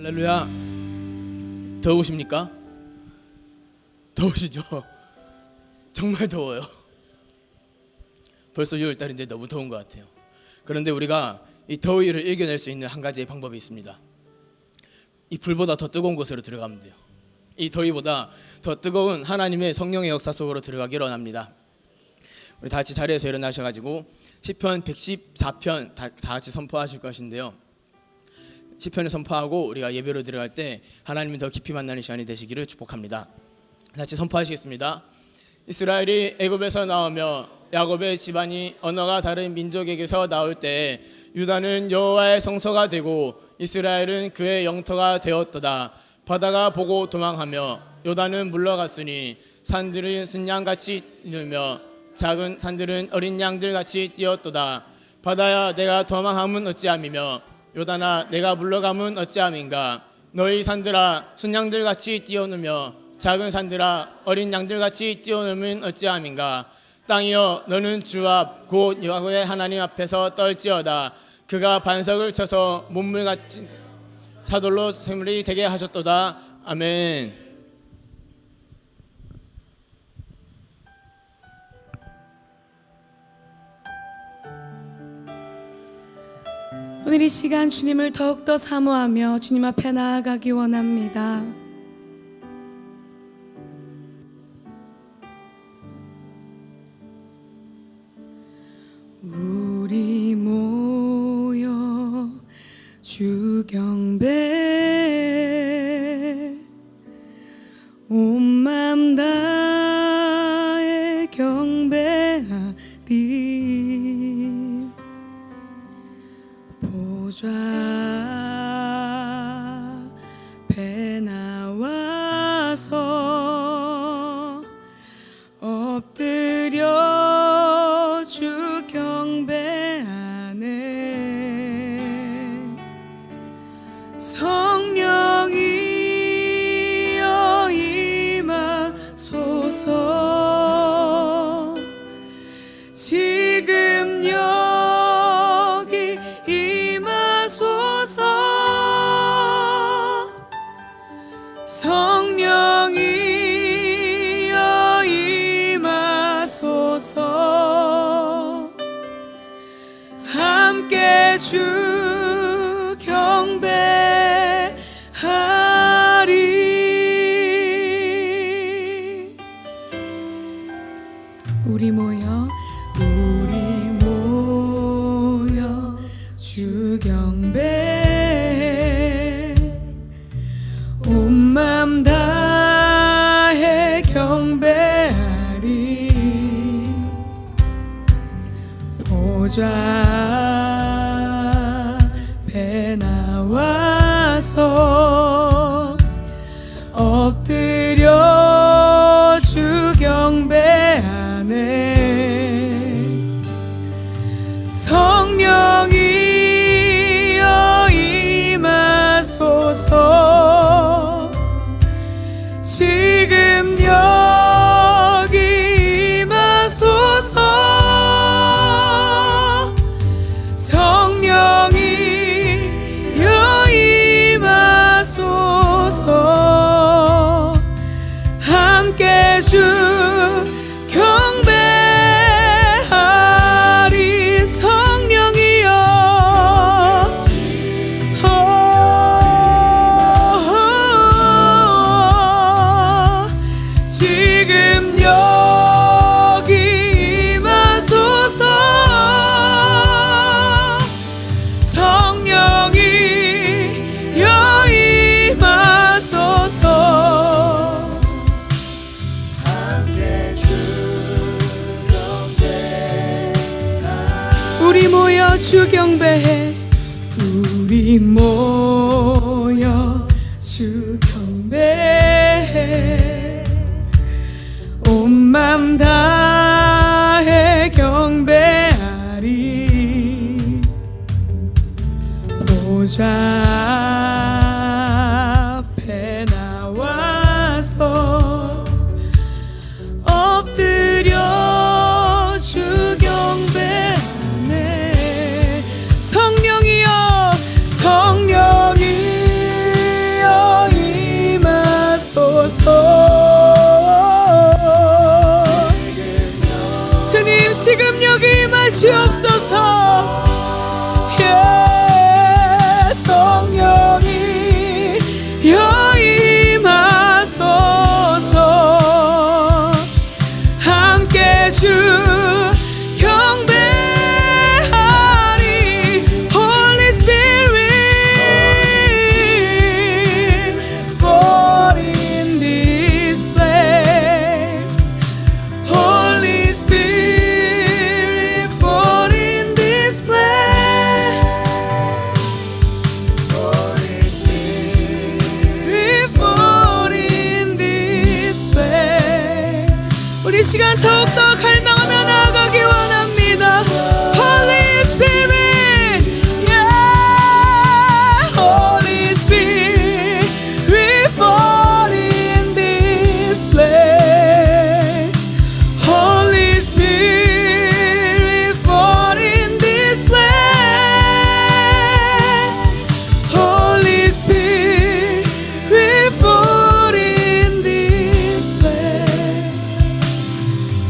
할렐루야. 더우십니까? 더우시죠? 정말 더워요. 벌써 6월달인데 너무 더운 것 같아요. 그런데 우리가 이 더위를 이겨낼 수 있는 한 가지의 방법이 있습니다. 이 불보다 더 뜨거운 곳으로 들어가면 돼요. 이 더위보다 더 뜨거운 하나님의 성령의 역사 속으로 들어가기를 원합니다. 우리 다 같이 자리에서 일어나셔가지고 시편 114편 다 같이 선포하실 것인데요. 시편을 선포하고 우리가 예배로 들어갈 때 하나님을 더 깊이 만나는 시간이 되시기를 축복합니다. 같이 선포하시겠습니다. 이스라엘이 애굽에서 나오며 야곱의 집안이 언어가 다른 민족에게서 나올 때 유다는 여호와의 성소가 되고 이스라엘은 그의 영토가 되었도다. 바다가 보고 도망하며 요단은 물러갔으니 산들은 순양같이 뛰며 작은 산들은 어린 양들같이 뛰었도다. 바다야 내가 도망함은 어찌함이며 요단아 내가 물러감은 어찌함인가. 너희 산들아 순양들같이 뛰어누며 작은 산들아 어린 양들같이 뛰어누면 어찌함인가. 땅이여 너는 주 앞 곧 여호와의 하나님 앞에서 떨지어다. 그가 반석을 쳐서 몬물같이 사돌로 샘물이 되게 하셨도다. 아멘. 오늘 이 시간 주님을 더욱더 사모하며 주님 앞에 나아가기 원합니다. 우리 모여 주 경배 온 맘 다해 경배하리. 보좌 앞에 나와서 엎드려 주 경배하네. 성령이여 임하소서. 지금 여기 임하소서. 성령이여 임하소서. 함께 주 경배하리. 우리 모여 주 경배 온 맘 다해 경배하리. 보좌 앞에 나와서 엎드려 주 경배하네. 성령이여 임하소서. 지금 여기 임하소서. 성령이여 임하소서. 함께 주 경배하리. 성령이여 지금 여기 임하소서. 성령이여 임하소서. 우리 모여 주 경배해. 우리 모여 주 경배해. 온 맘 다해 경배하리. 보좌 앞에 나와서 엎드려 주 경배하네. 지금 여기 임하시옵소서. 성령이 여임하소서. 함께 주 경배하리. Holy Spirit, fall in this place. Holy Spirit, fall in this place. Holy Spirit, fall in this place. 우리 시간 더욱더 갈망하며 나아가기 원합니다. Holy Spirit, yeah. Holy Spirit, fall in this place. Holy Spirit, fall in this place. Holy Spirit, fall in this place.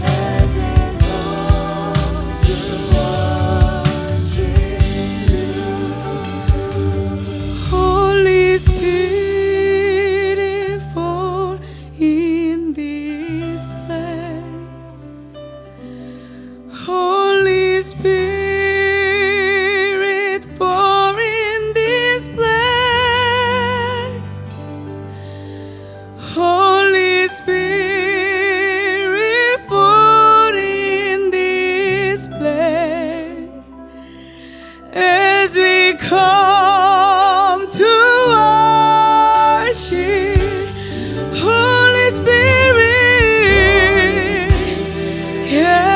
As I come to worship you. Holy Spirit, fall in this place. Holy Spirit, fall in this place. Holy Spirit, fall in this place. As we come to worship, Holy Spirit, yeah.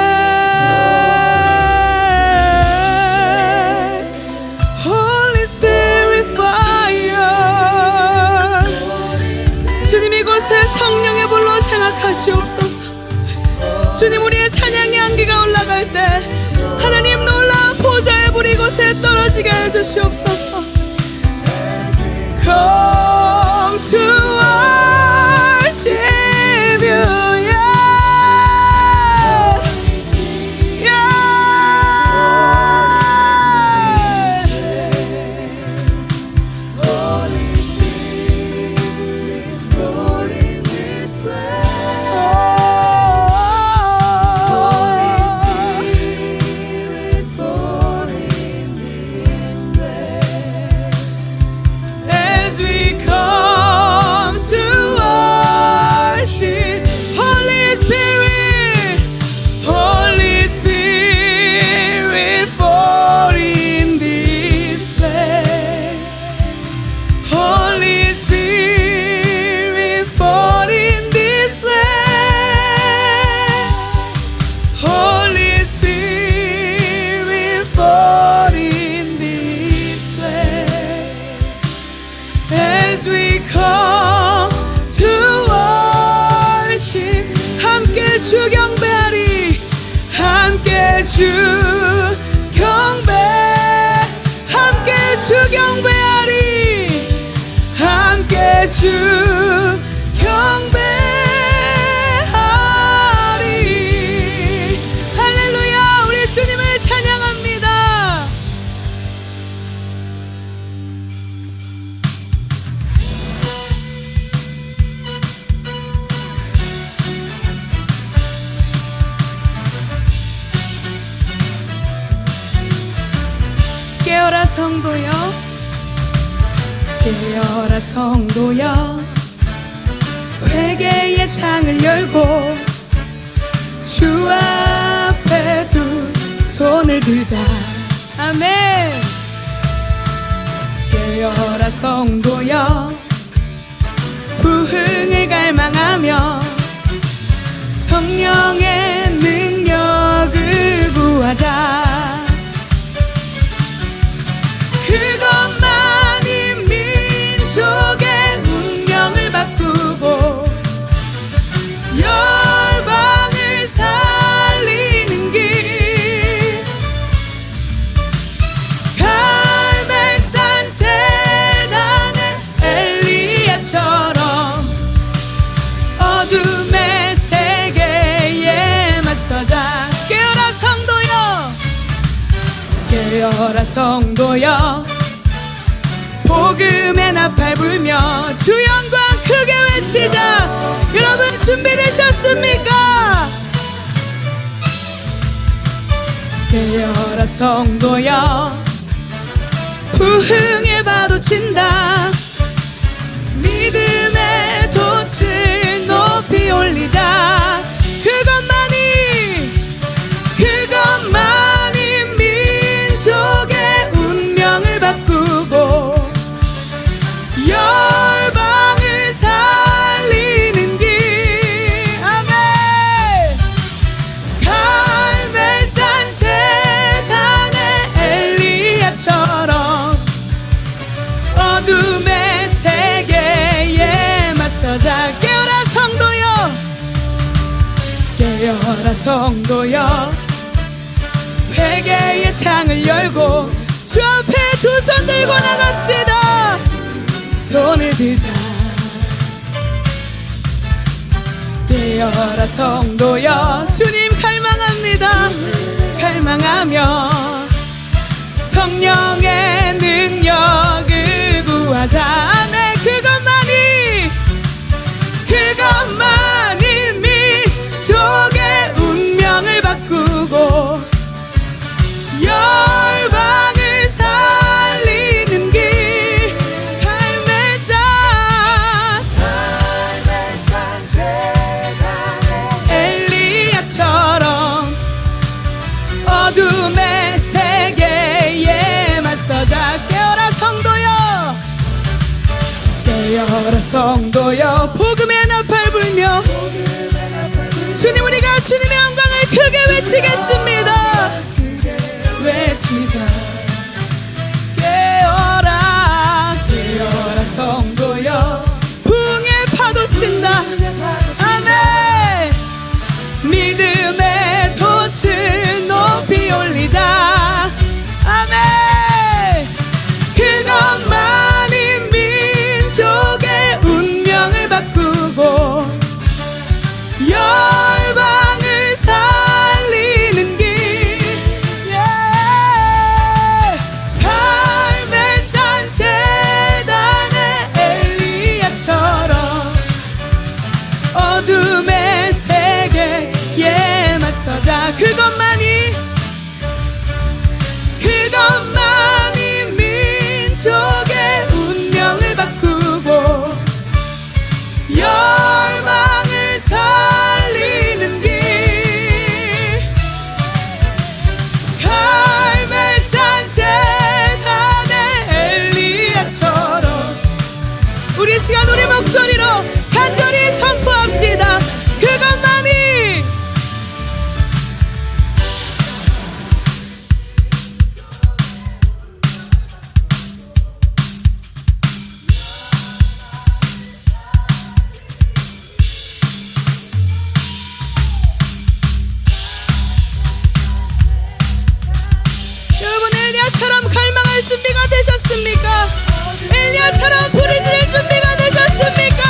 Holy Spirit, fire. 주님, 이곳에 성령의 불로 장악하시옵소서. 주님, 우리의 찬양의 향기가 올라갈 때 하나님 놀라운 보좌의 불이 이곳에 떨어지게 해주시옵소서. Come to worship you, yeah. Yeah. Holy Spirit, fall in this place. Holy Spirit, fall in this place. As we come to worship, Holy Spirit, Holy Spirit, fall in this place. Holy Spirit, fall in this place. Holy Spirit, fall in this place. As we come to worship, 함께 주 경배하리. 함께 주 경배, 함께 주 경배하리. 함께 주 경배하리. 할렐루야. 우리 주님을 찬양합니다. 깨어라 성도여, 깨어라 성도여. 회개의 창을 열고 주 앞에 두 손을 들자. 아멘. 깨어라 성도여, 부흥을 갈망하며 성령의 능력을 구하자. 그것만이 민족의 운명을 바꾸고 열방을 살리는 길. 갈멜산 제단의 엘리야처럼 어둠의 세계에 성도여 복음의 나팔 불며 주 영광 크게 외치자. 여러분 준비되셨습니까? 깨어라 성도여 부흥의 파도 친다. 믿음의 돛을 높이 올리자. 그것만이 민족의 운명을 바꾸고 열방을 살리는 길. 아멘. 갈멜산 제단의 엘리야처럼 어둠의 세계에 맞서자. 깨어라 성도여 깨어라 성도여 회개의 창을 열고 주 앞에 두 손 들고 나갑시다. 손을 들자. 깨어라 성도여 주님 갈망합니다. 갈망하며 성령의 능력을 구하자. 네, 그것만이 민족의 운명을 바꾸고 열방을 살리는 길. 갈멜산 제단의 엘리야처럼 어둠의 세계에 맞서자. 깨어라 성도여 깨어라 성도여 복음의 나팔 불며 주님 우리가 주님의 영광을 크게 외치겠습니다. 외치자. 깨어라 깨어라 성도여 부흥의 파도 친다. 아멘. 믿음의 돛을 높이 올리자. 아멘. 그것만이 민족의 운명을 바꾸고 열방을 살리는 길. 갈멜산 제단의 엘리야처럼 어둠의 세계에 맞서자. 그것만이 민족의 운명을 바꾸고 열방을 살리는 길. 갈멜산 제단의 엘리야처럼 우리 시간 우리 목소리로 간절히 선포합시다. 그것만이 엘리야처럼 갈망할 준비가 되셨습니까? 엘리야처럼 부르짖을 준비가 되셨습니까?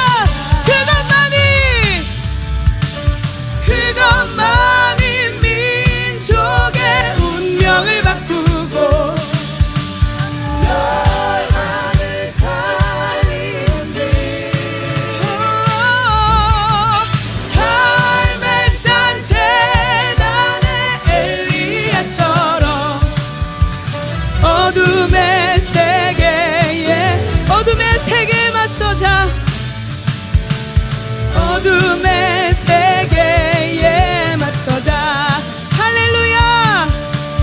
그것만이 민족의 운명을 바꾸고 열방을 살리는 길. 갈멜산 제단의 엘리야처럼 어둠의 세계에 맞서자. 어둠의 세계에 맞서자. 할렐루야.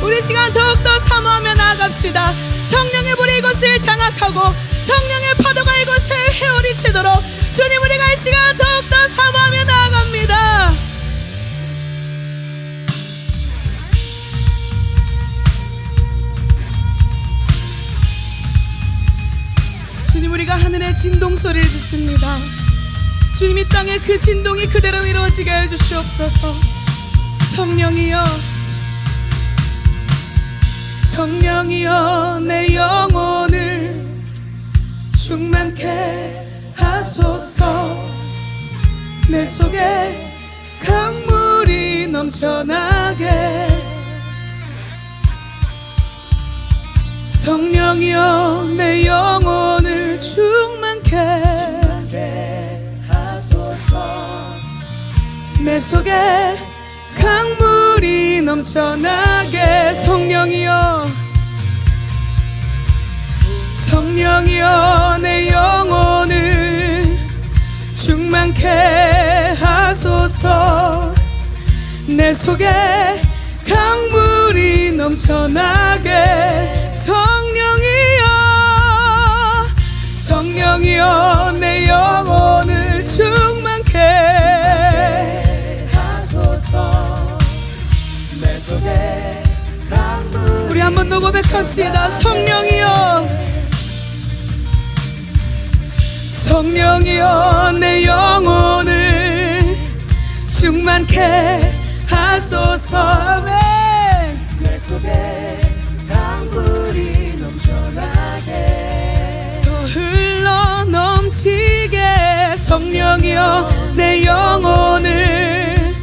우리 시간 더욱더 사모하며 나아갑시다. 성령의 불이 이곳을 장악하고 성령의 파도가 이곳에 헤어리치도록 주님 우리가 이 시간 더욱더 사모하며 나아갑니다. 주님 우리가 하늘의 진동 소리를 듣습니다. 주님 이 땅의 그 진동이 그대로 이루어지게 해주시옵소서. 성령이여 성령이여 내 영혼을 충만케 하소서. 내 속에 강물이 넘쳐나게 성령이여 내 영혼을 충만케 하소서. 내 속에 강물이 넘쳐나게. 성령이여 성령이여 내 영혼을 충만케 하소서. 내 속에 강물이 넘쳐나게. 성령이여 성령이여 내 영혼을 충만케 하소서. 내 속에 강물. 우리 한 번 더 고백합시다. 성령이여 성령이여 내 영혼을 충만케 하소서. 아멘. 내 속에 강물이 넘쳐나게. 더 흘러 넘치게. 성령이여 내 영혼을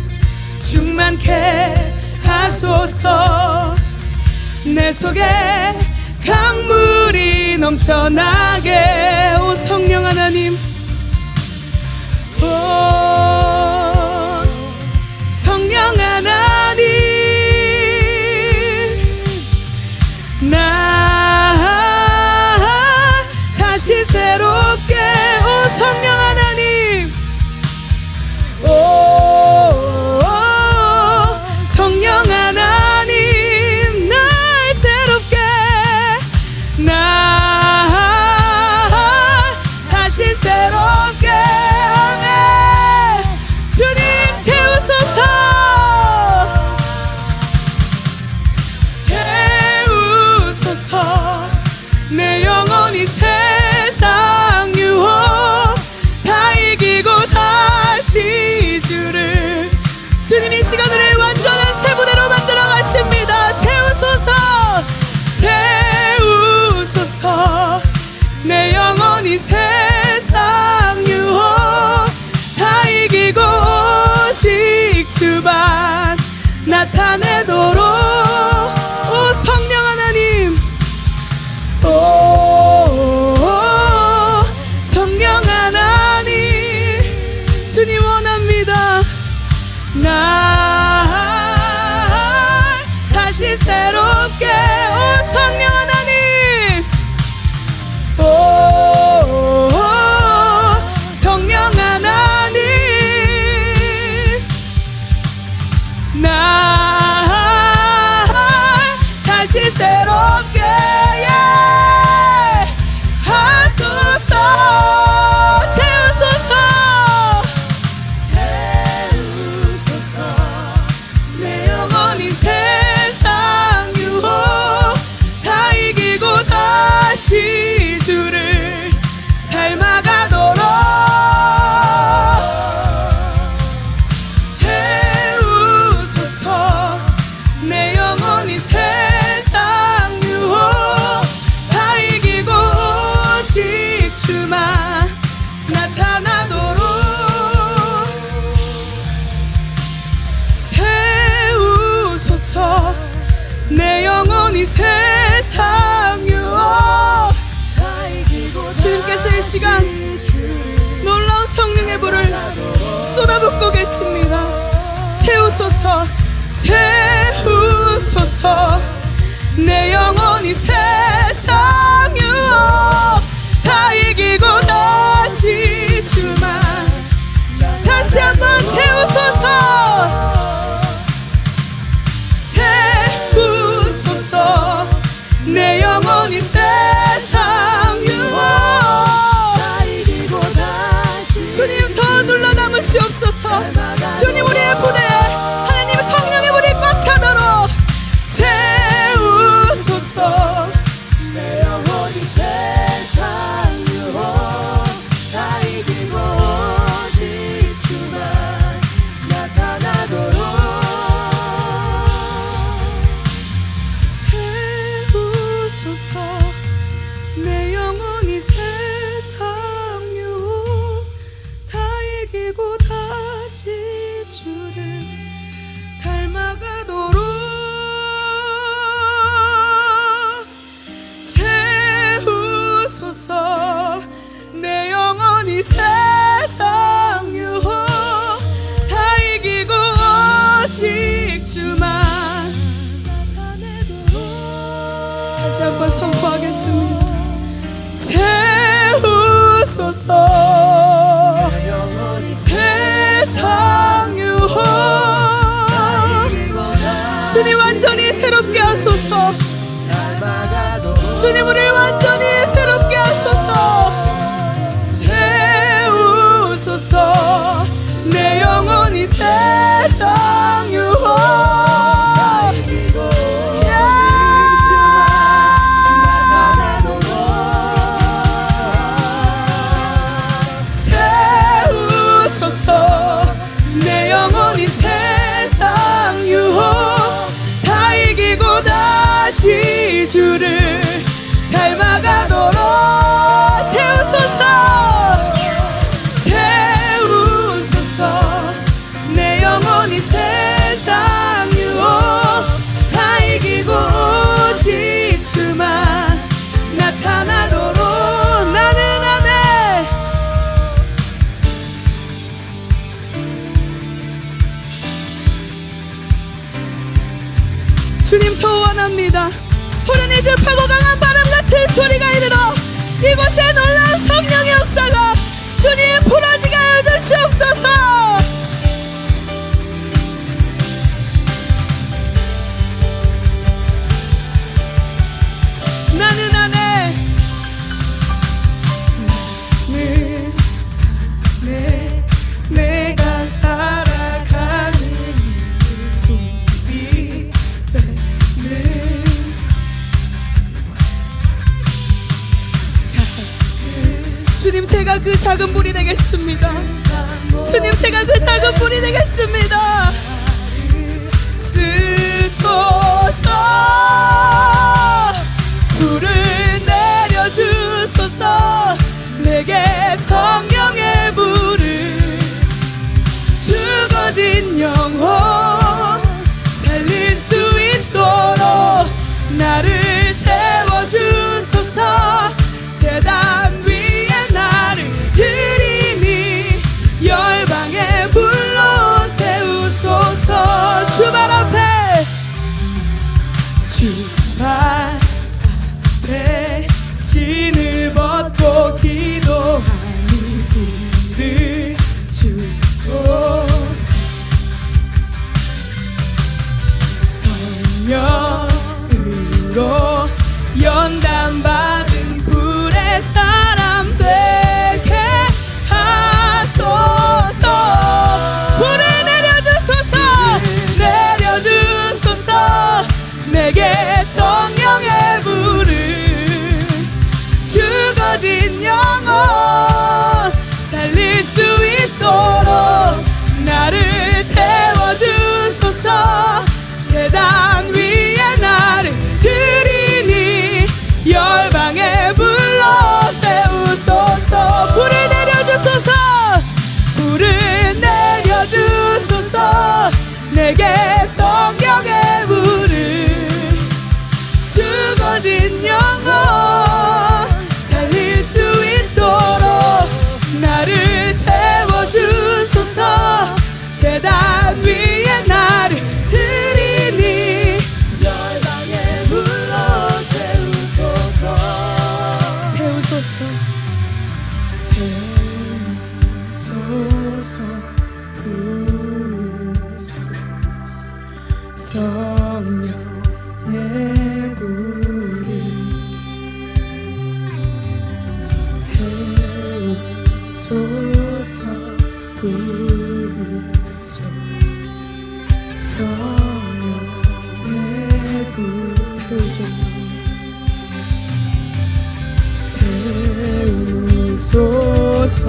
충만케 하소서. 내 속에 강물이 넘쳐나게. 오 성령 하나님, 오 성령 하나님, 나 다시 새롭게. 오 성령 하나님, 오 성령 하나님, 날 새롭게. 나 다시 새롭게. 아멘. 주님 채우소서. 채우소서. 내 영혼이 세상 유혹 다 이기고 다시 주를. 주님 이 시간을 완전한 새 부대로 만들어 가십니다. 채우소서. 채우소서. 내 영혼이 세상 유혹 다 이기고 오직 주만 나타내도록. 오 성령 하나님, 오 성령 하나님, 주님 원합니다. 날 다시 새롭게. 오 성령 하나님, 오 성령 하나님, 날 다시 새롭게 하소서. 채우소서. 채우소서. 내 영혼이 세상 유혹 다 이기고 다시 주를 닮아가도록. 채우소서. 내 영혼이 세상 유혹 다 이기고 오직 주만 나타나도록. 채우소서. 내 영혼이 세상 유혹. 주님께서 이 시간 놀라운 성령의 불을 쏟아붓고 계십니다. 채우소서. 채우소서. 내 영혼이 세상 유혹 다 이기고 다시 주만. 다시 한번 채우소서. 채우소서. 내 영혼이 세상 유혹 다 이기고 다시. 주님 더 눌러 담으시옵소서. 주님 우리의 부대에 하나님 성령의 불이 꽉 차도록. 채우소서. 내 이 세상 유혹 다 이기고 오직 주만 다시 한번 선포하겠습니다. 채우소서 세상 유혹 주님 완전히 새롭게 하소서. 주님 우리를 완전히 새롭게 하소서. 채우소서 내 영혼이 세상 유혹 채우소서 내 영혼이 세상 유혹 다 이기고 다시 주를 닮아가도록 채우소서 채우소서 내 영혼이 세상 유혹 다 이기고 오직 주만 나타나도록 나는 아멘. 주님 더 원합니다. 호련히 급하고 강한 바람 같은 소리가 이르러 이곳에 놀라운 성령의 역사가 주님 부러지게 하여 주시옵소서. 나는 안해 내가 살아가는 우리 주님 제가 그 작은 불이 되겠습니다. 주님 제가 그 작은 불이 되겠습니다. 쓰소서 불을 내려주소서 내게 성령의 불을 죽어진 영혼 살릴 수 있도록 나를 태워주소서. 제단 위에 나를 드리니 열방의 불로 세우소서. 주발 앞에 신을 벗고 기도하니 불을 주소서. 성령으로 연단받은 불의 사람 되게 하소서. 불을 내려주소서 내려주소서 내게 성령의 불을 죽어진 영혼 살릴 수 있도록 나를 태워주소서. 제단 위에 나를 드리니 열방의 불로 세우소서. 불을 내려주소서 불을 내려주소서 내게 성령의 불을 죽어진 영혼 살릴 수 있도록 나를 태워주소서. 제단 위에 나를 드리니 열방의 불로 세우소서. 태우소서 태우소서 부으소서. 성령의 불을 태우소서 부으소서. 성령의 불 태우소서 태우소서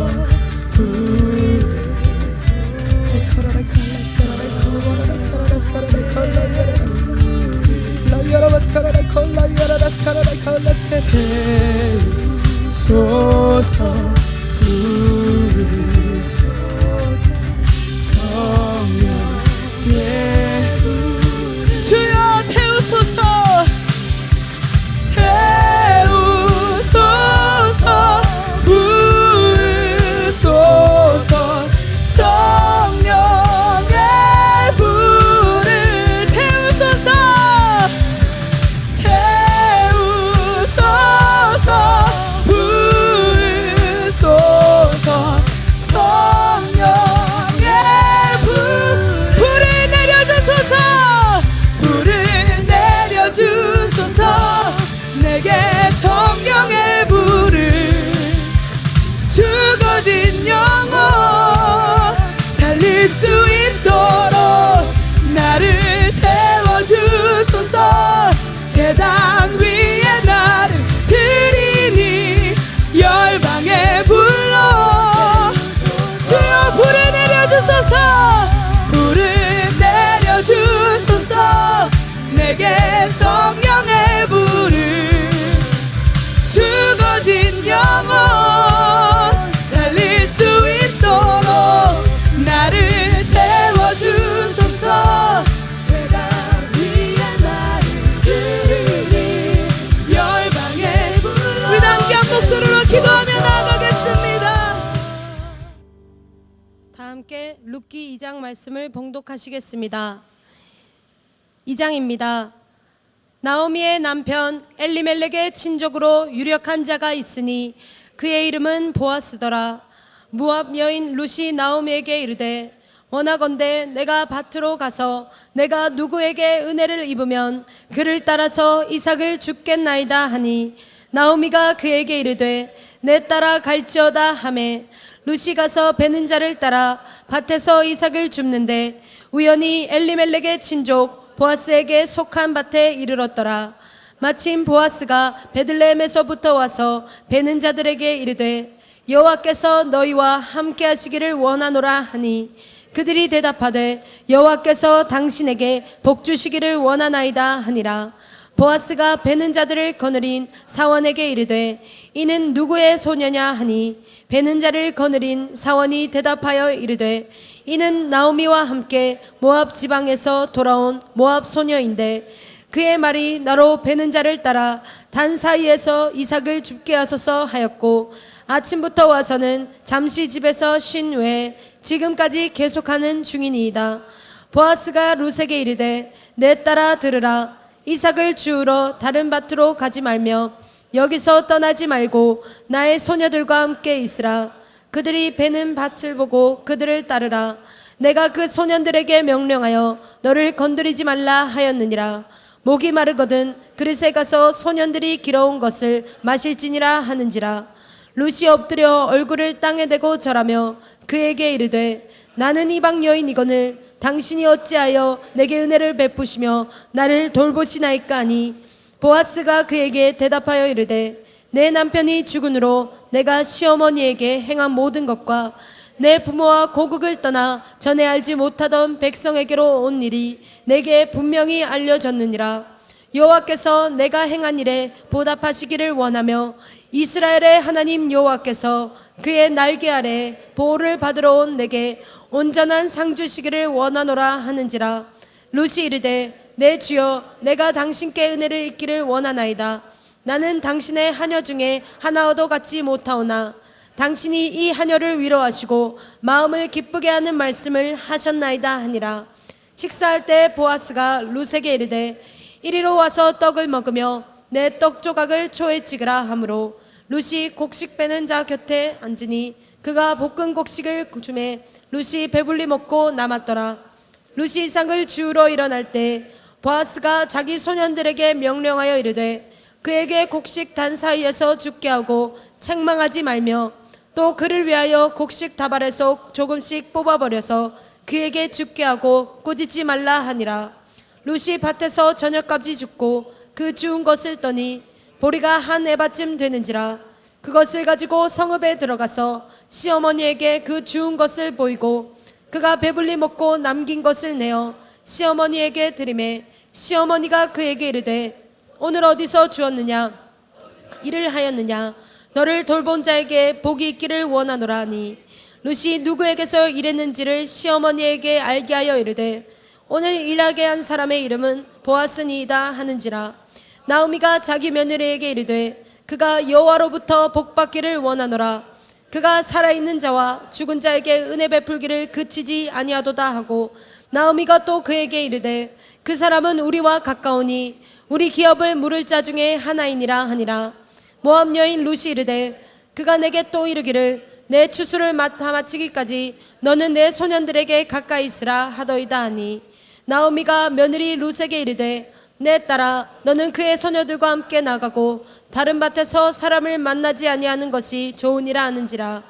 태우소서 부으소서. 성령의 주여 태우소서 태우소서 부으소서. 죽어진 영혼 살릴 수 있도록 나를 태워주소서. 제단 위에 나를 드리니 열방에 불러 주여 불을 내려주소서. 불을 내려주소서. 내게 성령의 불을 죽어진 영혼 살릴 수 있도록 나를 태워주소서. 제단 위에 나를 드리니 열방에 불러. 우리 함께 한 목소리로 기도하며 나아가겠습니다. 다 함께 룻기 2장 말씀을 봉독하시겠습니다. 2장입니다. 나오미의 남편 엘리멜렉의 친족으로 유력한 자가 있으니 그의 이름은 보아스더라. 모압 여인 룻이 나오미에게 이르되 원하건대 내가 밭으로 가서 내가 누구에게 은혜를 입으면 그를 따라서 이삭을 줍겠나이다 하니 나오미가 그에게 이르되 내 따라 갈지어다 하매 룻이 가서 베는 자를 따라 밭에서 이삭을 줍는데 우연히 엘리멜렉의 친족 보아스에게 속한 밭에 이르렀더라. 마침 보아스가 베들레헴에서부터 와서 베는 자들에게 이르되 여호와께서 너희와 함께 하시기를 원하노라 하니 그들이 대답하되 여호와께서 당신에게 복 주시기를 원하나이다 하니라. 보아스가 베는 자들을 거느린 사원에게 이르되 이는 누구의 소녀냐 하니 베는 자를 거느린 사원이 대답하여 이르되 이는 나오미와 함께 모압 지방에서 돌아온 모압 소녀인데 그의 말이 나로 베는 자를 따라 단 사이에서 이삭을 줍게 하소서 하였고 아침부터 와서는 잠시 집에서 쉰 후에 지금까지 계속하는 중이니이다. 보아스가 룻에게 이르되 내 따라 들으라. 이삭을 주우러 다른 밭으로 가지 말며 여기서 떠나지 말고 나의 소녀들과 함께 있으라. 그들이 베는 밭을 보고 그들을 따르라. 내가 그 소년들에게 명령하여 너를 건드리지 말라 하였느니라. 목이 마르거든 그릇에 가서 소년들이 길어온 것을 마실지니라 하는지라. 룻이 엎드려 얼굴을 땅에 대고 절하며 그에게 이르되 나는 이방 여인이거늘 당신이 어찌하여 내게 은혜를 베푸시며 나를 돌보시나이까 하니 보아스가 그에게 대답하여 이르되 내 남편이 죽은으로 내가 시어머니에게 행한 모든 것과 내 부모와 고국을 떠나 전에 알지 못하던 백성에게로 온 일이 내게 분명히 알려졌느니라. 여호와께서 내가 행한 일에 보답하시기를 원하며 이스라엘의 하나님 여호와께서 그의 날개 아래 보호를 받으러 온 내게 온전한 상 주시기를 원하노라 하는지라. 룻이 이르되 내 주여 내가 당신께 은혜를 입기를 원하나이다. 나는 당신의 하녀 중에 하나와도 같지 못하오나 당신이 이 하녀를 위로하시고 마음을 기쁘게 하는 말씀을 하셨나이다 하니라. 식사할 때 보아스가 룻에게 이르되 이리로 와서 떡을 먹으며 내 떡 조각을 초에 찍으라 하므로 룻이 곡식 빼는 자 곁에 앉으니 그가 볶은 곡식을 주매 룻이 배불리 먹고 남았더라. 룻이 이삭을 주우러 일어날 때 보아스가 자기 소년들에게 명령하여 이르되 그에게 곡식 단 사이에서 죽게 하고 책망하지 말며 또 그를 위하여 곡식 다발에서 조금씩 뽑아버려서 그에게 죽게 하고 꾸짖지 말라 하니라. 룻이 밭에서 저녁까지 죽고 그 주운 것을 떠니 보리가 한 에바쯤 되는지라. 그것을 가지고 성읍에 들어가서 시어머니에게 그 주운 것을 보이고 그가 배불리 먹고 남긴 것을 내어 시어머니에게 드리매 시어머니가 그에게 이르되 오늘 어디서 주었느냐 일을 하였느냐 너를 돌본 자에게 복이 있기를 원하노라 하니 룻이 누구에게서 일했는지를 시어머니에게 알게 하여 이르되 오늘 일하게 한 사람의 이름은 보아스니이다 하는지라. 나오미가 자기 며느리에게 이르되 그가 여호와로부터 복받기를 원하노라. 그가 살아있는 자와 죽은 자에게 은혜 베풀기를 그치지 아니하도다 하고 나오미가 또 그에게 이르되 그 사람은 우리와 가까우니 우리 기업을 물을 자 중에 하나이니라 하니라. 모압 여인 룻이 이르되 그가 내게 또 이르기를 내 추수를 다 마치기까지 너는 내 소년들에게 가까이 있으라 하더이다 하니 나오미가 며느리 룻에게 이르되 내 딸아 너는 그의 소녀들과 함께 나가고 다른 밭에서 사람을 만나지 아니하는 것이 좋으니라 하는지라.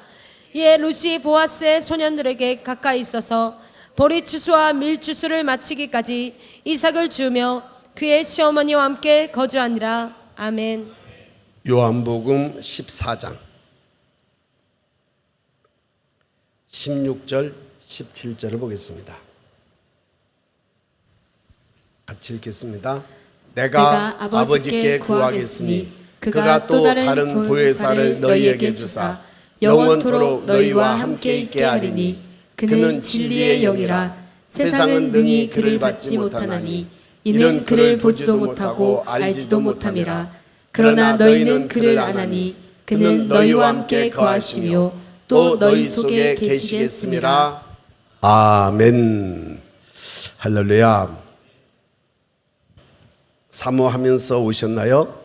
이에 루시 보아스의 소년들에게 가까이 있어서 보리추수와 밀추수를 마치기까지 이삭을 주며 그의 시어머니와 함께 거주하니라. 아멘. 요한복음 14장 16절 17절을 보겠습니다. 같이 읽겠습니다. 내가 아버지께 구하겠으니 그가 또 다른 보혜사를 너희에게 주사 영원토록 너희와 함께 있게 하리니 그는 진리의 영이라. 세상은 능히 그를 받지 못하나니 이는 그를 보지도 못하고 알지도 못함이라. 그러나 너희는 그를 아나니 그는 너희와 함께 거하시며 또 너희 속에 계시겠음이라. 아멘. 할렐루야. 사모하면서 오셨나요?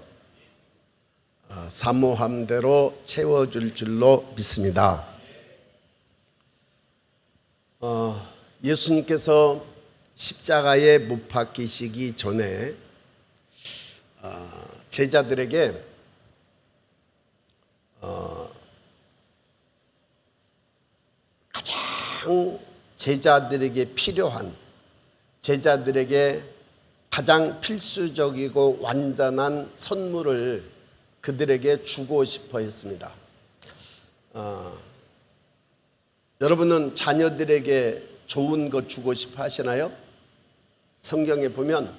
사모한 대로 채워줄 줄로 믿습니다. 예수님께서 십자가에 못 박히시기 전에 제자들에게 가장 제자들에게 필요한, 제자들에게 가장 필수적이고 완전한 선물을 그들에게 주고 싶어 했습니다. 여러분은 자녀들에게 좋은 것 주고 싶어 하시나요? 성경에 보면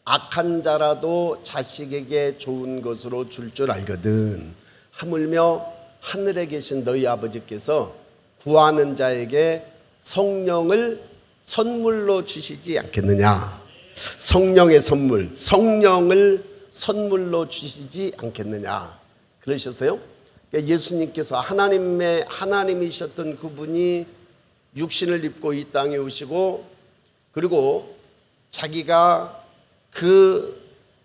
악한 자라도 자식에게 좋은 것으로 줄 줄 알거든. 하물며 하늘에 계신 너희 아버지께서 구하는 자에게 성령을 선물로 주시지 않겠느냐. 성령의 선물, 성령을 선물로 주시지 않겠느냐 그러셨어요. 그러니까 예수님께서 하나님이셨던 그분이 육신을 입고 이 땅에 오시고, 그리고 자기가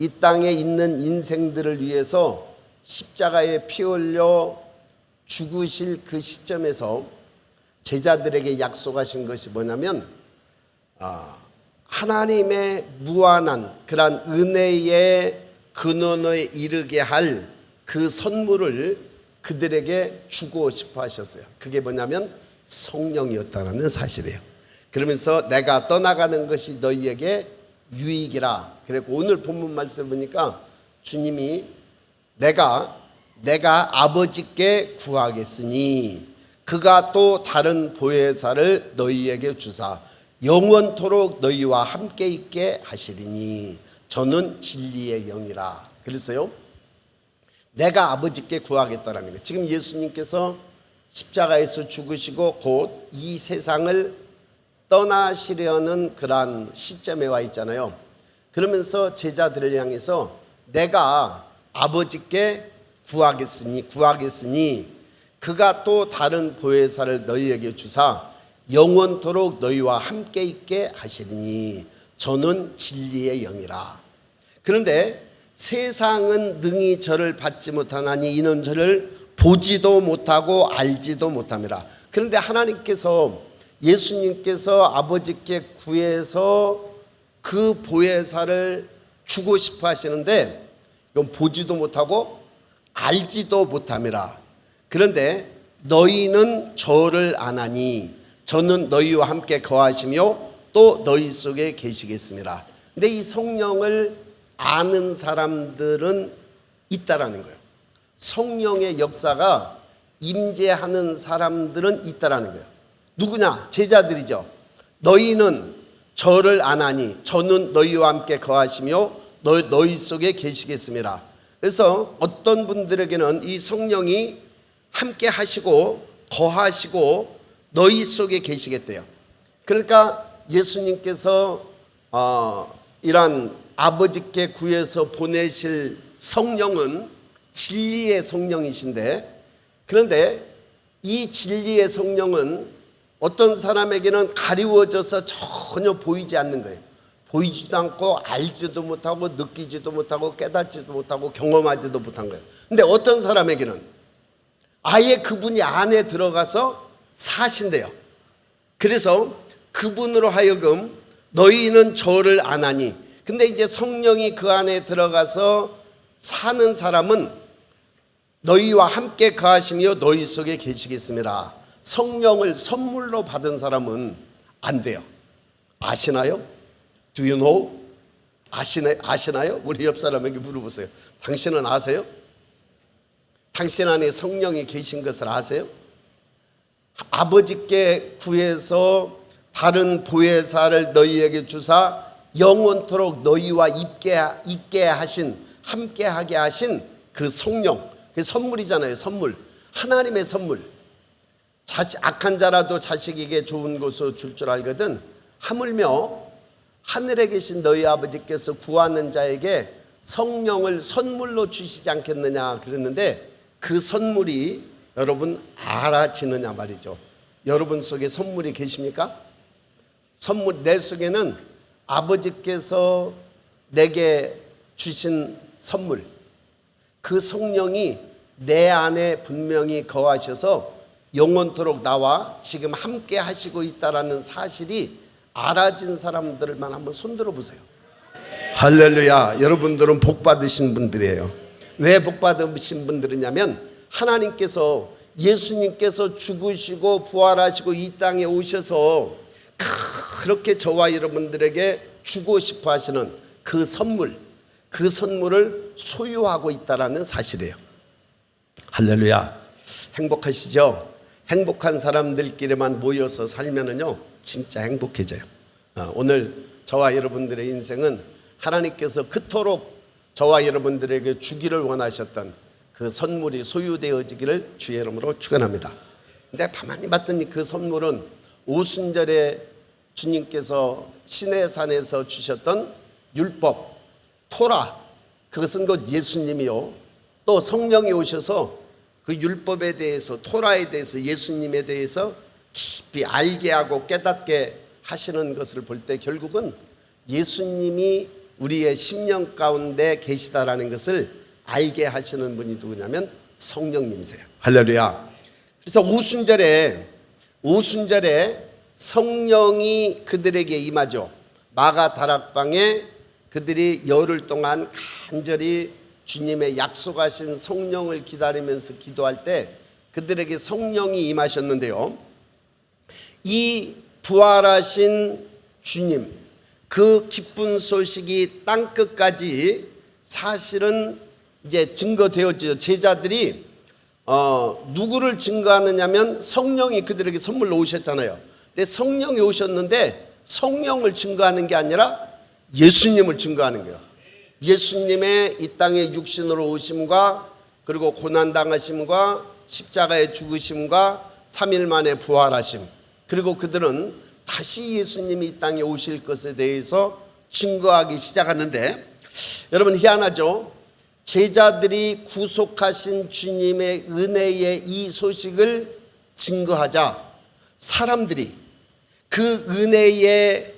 이 땅에 있는 인생들을 위해서 십자가에 피 흘려 죽으실 그 시점에서 제자들에게 약속하신 것이 뭐냐면 하나님의 무한한 그러한 은혜의 근원에 이르게 할 그 선물을 그들에게 주고 싶어 하셨어요. 그게 뭐냐면 성령이었다는 사실이에요. 그러면서 내가 떠나가는 것이 너희에게 유익이라. 그리고 오늘 본문 말씀 보니까 주님이 내가 아버지께 구하겠으니 그가 또 다른 보혜사를 너희에게 주사 영원토록 너희와 함께 있게 하시리니 저는 진리의 영이라. 그랬어요. 내가 아버지께 구하겠다라는 거예요. 지금 예수님께서 십자가에서 죽으시고 곧 이 세상을 떠나시려는 그러한 시점에 와 있잖아요. 그러면서 제자들을 향해서 내가 아버지께 구하겠으니 그가 또 다른 보혜사를 너희에게 주사 영원토록 너희와 함께 있게 하시리니 저는 진리의 영이라. 그런데 세상은 능히 저를 받지 못하나니 이는 저를 보지도 못하고 알지도 못함이라. 그런데 하나님께서 예수님께서 아버지께 구해서 그 보혜사를 주고 싶어 하시는데 이건 보지도 못하고 알지도 못함이라. 그런데 너희는 저를 아나니 저는 너희와 함께 거하시며 또 너희 속에 계시겠습니다. 근데 이 성령을 아는 사람들은 있다라는 거예요. 성령의 역사가 임재하는 사람들은 있다라는 거예요. 누구냐? 제자들이죠. 너희는 저를 아나니 저는 너희와 함께 거하시며 너희 속에 계시겠습니다. 그래서 어떤 분들에게는 이 성령이 함께 하시고 거하시고 너희 속에 계시겠대요. 그러니까 예수님께서 이런 아버지께 구해서 보내실 성령은 진리의 성령이신데, 그런데 이 진리의 성령은 어떤 사람에게는 가리워져서 전혀 보이지 않는 거예요. 보이지도 않고 알지도 못하고 느끼지도 못하고 깨닫지도 못하고 경험하지도 못한 거예요. 근데 어떤 사람에게는 아예 그분이 안에 들어가서 사신대요. 그래서 그분으로 하여금 너희는 저를 아나니, 근데 이제 성령이 그 안에 들어가서 사는 사람은 너희와 함께 거하시며 너희 속에 계시겠습니다. 성령을 선물로 받은 사람은 안 돼요. 아시나요? Do you know? 아시나요? 우리 옆 사람에게 물어보세요. 당신은 아세요? 당신 안에 성령이 계신 것을 아세요? 아버지께 구해서 다른 보혜사를 너희에게 주사 영원토록 너희와 있게 하신, 함께하게 하신 그 성령, 그 선물이잖아요. 선물, 하나님의 선물. 악한 자라도 자식에게 좋은 것을 줄 줄 알거든 하물며 하늘에 계신 너희 아버지께서 구하는 자에게 성령을 선물로 주시지 않겠느냐 그랬는데, 그 선물이 여러분 알아지느냐 말이죠. 여러분 속에 선물이 계십니까? 선물, 내 속에는 아버지께서 내게 주신 선물, 그 성령이 내 안에 분명히 거하셔서 영원토록 나와 지금 함께 하시고 있다라는 사실이 알아진 사람들만 한번 손들어 보세요. 할렐루야. 여러분들은 복 받으신 분들이에요. 왜 복 받으신 분들이냐면 하나님께서, 예수님께서 죽으시고 부활하시고 이 땅에 오셔서 그렇게 저와 여러분들에게 주고 싶어 하시는 그 선물, 그 선물을 소유하고 있다라는 사실이에요. 할렐루야. 행복하시죠? 행복한 사람들끼리만 모여서 살면은요 진짜 행복해져요. 오늘 저와 여러분들의 인생은 하나님께서 그토록 저와 여러분들에게 주기를 원하셨던 그 선물이 소유되어지기를 주의 이름으로 축원합니다. 근데 가만히 봤더니 그 선물은 오순절에 주님께서 시내산에서 주셨던 율법, 토라, 그것은 곧 예수님이요, 또 성령이 오셔서 그 율법에 대해서, 토라에 대해서, 예수님에 대해서 깊이 알게 하고 깨닫게 하시는 것을 볼 때 결국은 예수님이 우리의 심령 가운데 계시다라는 것을 알게 하시는 분이 누구냐면 성령님이세요. 할렐루야. 그래서 오순절에 성령이 그들에게 임하죠. 마가 다락방에 그들이 열흘 동안 간절히 주님의 약속하신 성령을 기다리면서 기도할 때 그들에게 성령이 임하셨는데요, 이 부활하신 주님, 그 기쁜 소식이 땅끝까지 사실은 이제 증거되었죠. 제자들이 누구를 증거하느냐면 성령이 그들에게 선물로 오셨잖아요. 근데 성령이 오셨는데 성령을 증거하는 게 아니라 예수님을 증거하는 거예요. 예수님의 이 땅에 육신으로 오심과 그리고 고난당하심과 십자가에 죽으심과 3일 만에 부활하심, 그리고 그들은 다시 예수님이 이 땅에 오실 것에 대해서 증거하기 시작하는데, 여러분 희한하죠? 제자들이 구속하신 주님의 은혜의 이 소식을 증거하자 사람들이 그 은혜의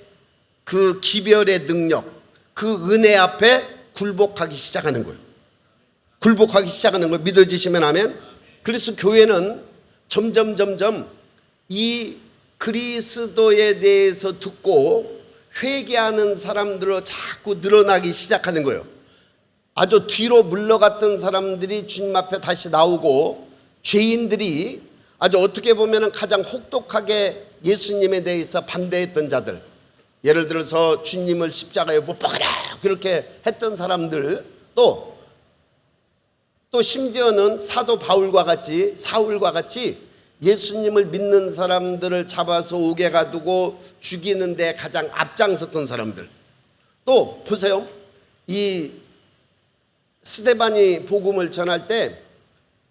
그 기별의 능력, 그 은혜 앞에 굴복하기 시작하는 거예요. 굴복하기 시작하는 거예요. 믿어지시면 아멘. 그래서 교회는 점점 이 그리스도에 대해서 듣고 회개하는 사람들로 자꾸 늘어나기 시작하는 거예요. 아주 뒤로 물러갔던 사람들이 주님 앞에 다시 나오고, 죄인들이 아주 어떻게 보면 가장 혹독하게 예수님에 대해서 반대했던 자들, 예를 들어서 주님을 십자가에 못 박아라 그렇게 했던 사람들, 또 심지어는 사도 바울과 같이, 사울과 같이 예수님을 믿는 사람들을 잡아서 옥에 가두고 죽이는 데 가장 앞장섰던 사람들. 또 보세요, 이 스데반이 복음을 전할 때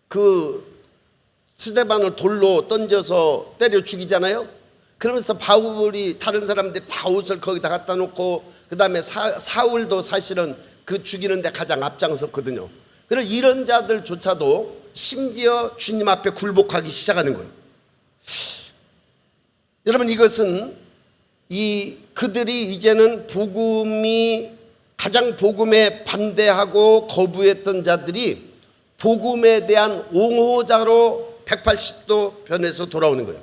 그 스데반을 돌로 던져서 때려 죽이잖아요. 그러면서 바울이, 다른 사람들이 다 옷을 거기다 갖다 놓고, 그 다음에 사울도 사실은 그 죽이는 데 가장 앞장섰거든요. 그래서 이런 자들조차도 심지어 주님 앞에 굴복하기 시작하는 거예요. 여러분, 이것은 그들이 이제는 가장 복음에 반대하고 거부했던 자들이 복음에 대한 옹호자로 180도 변해서 돌아오는 거예요.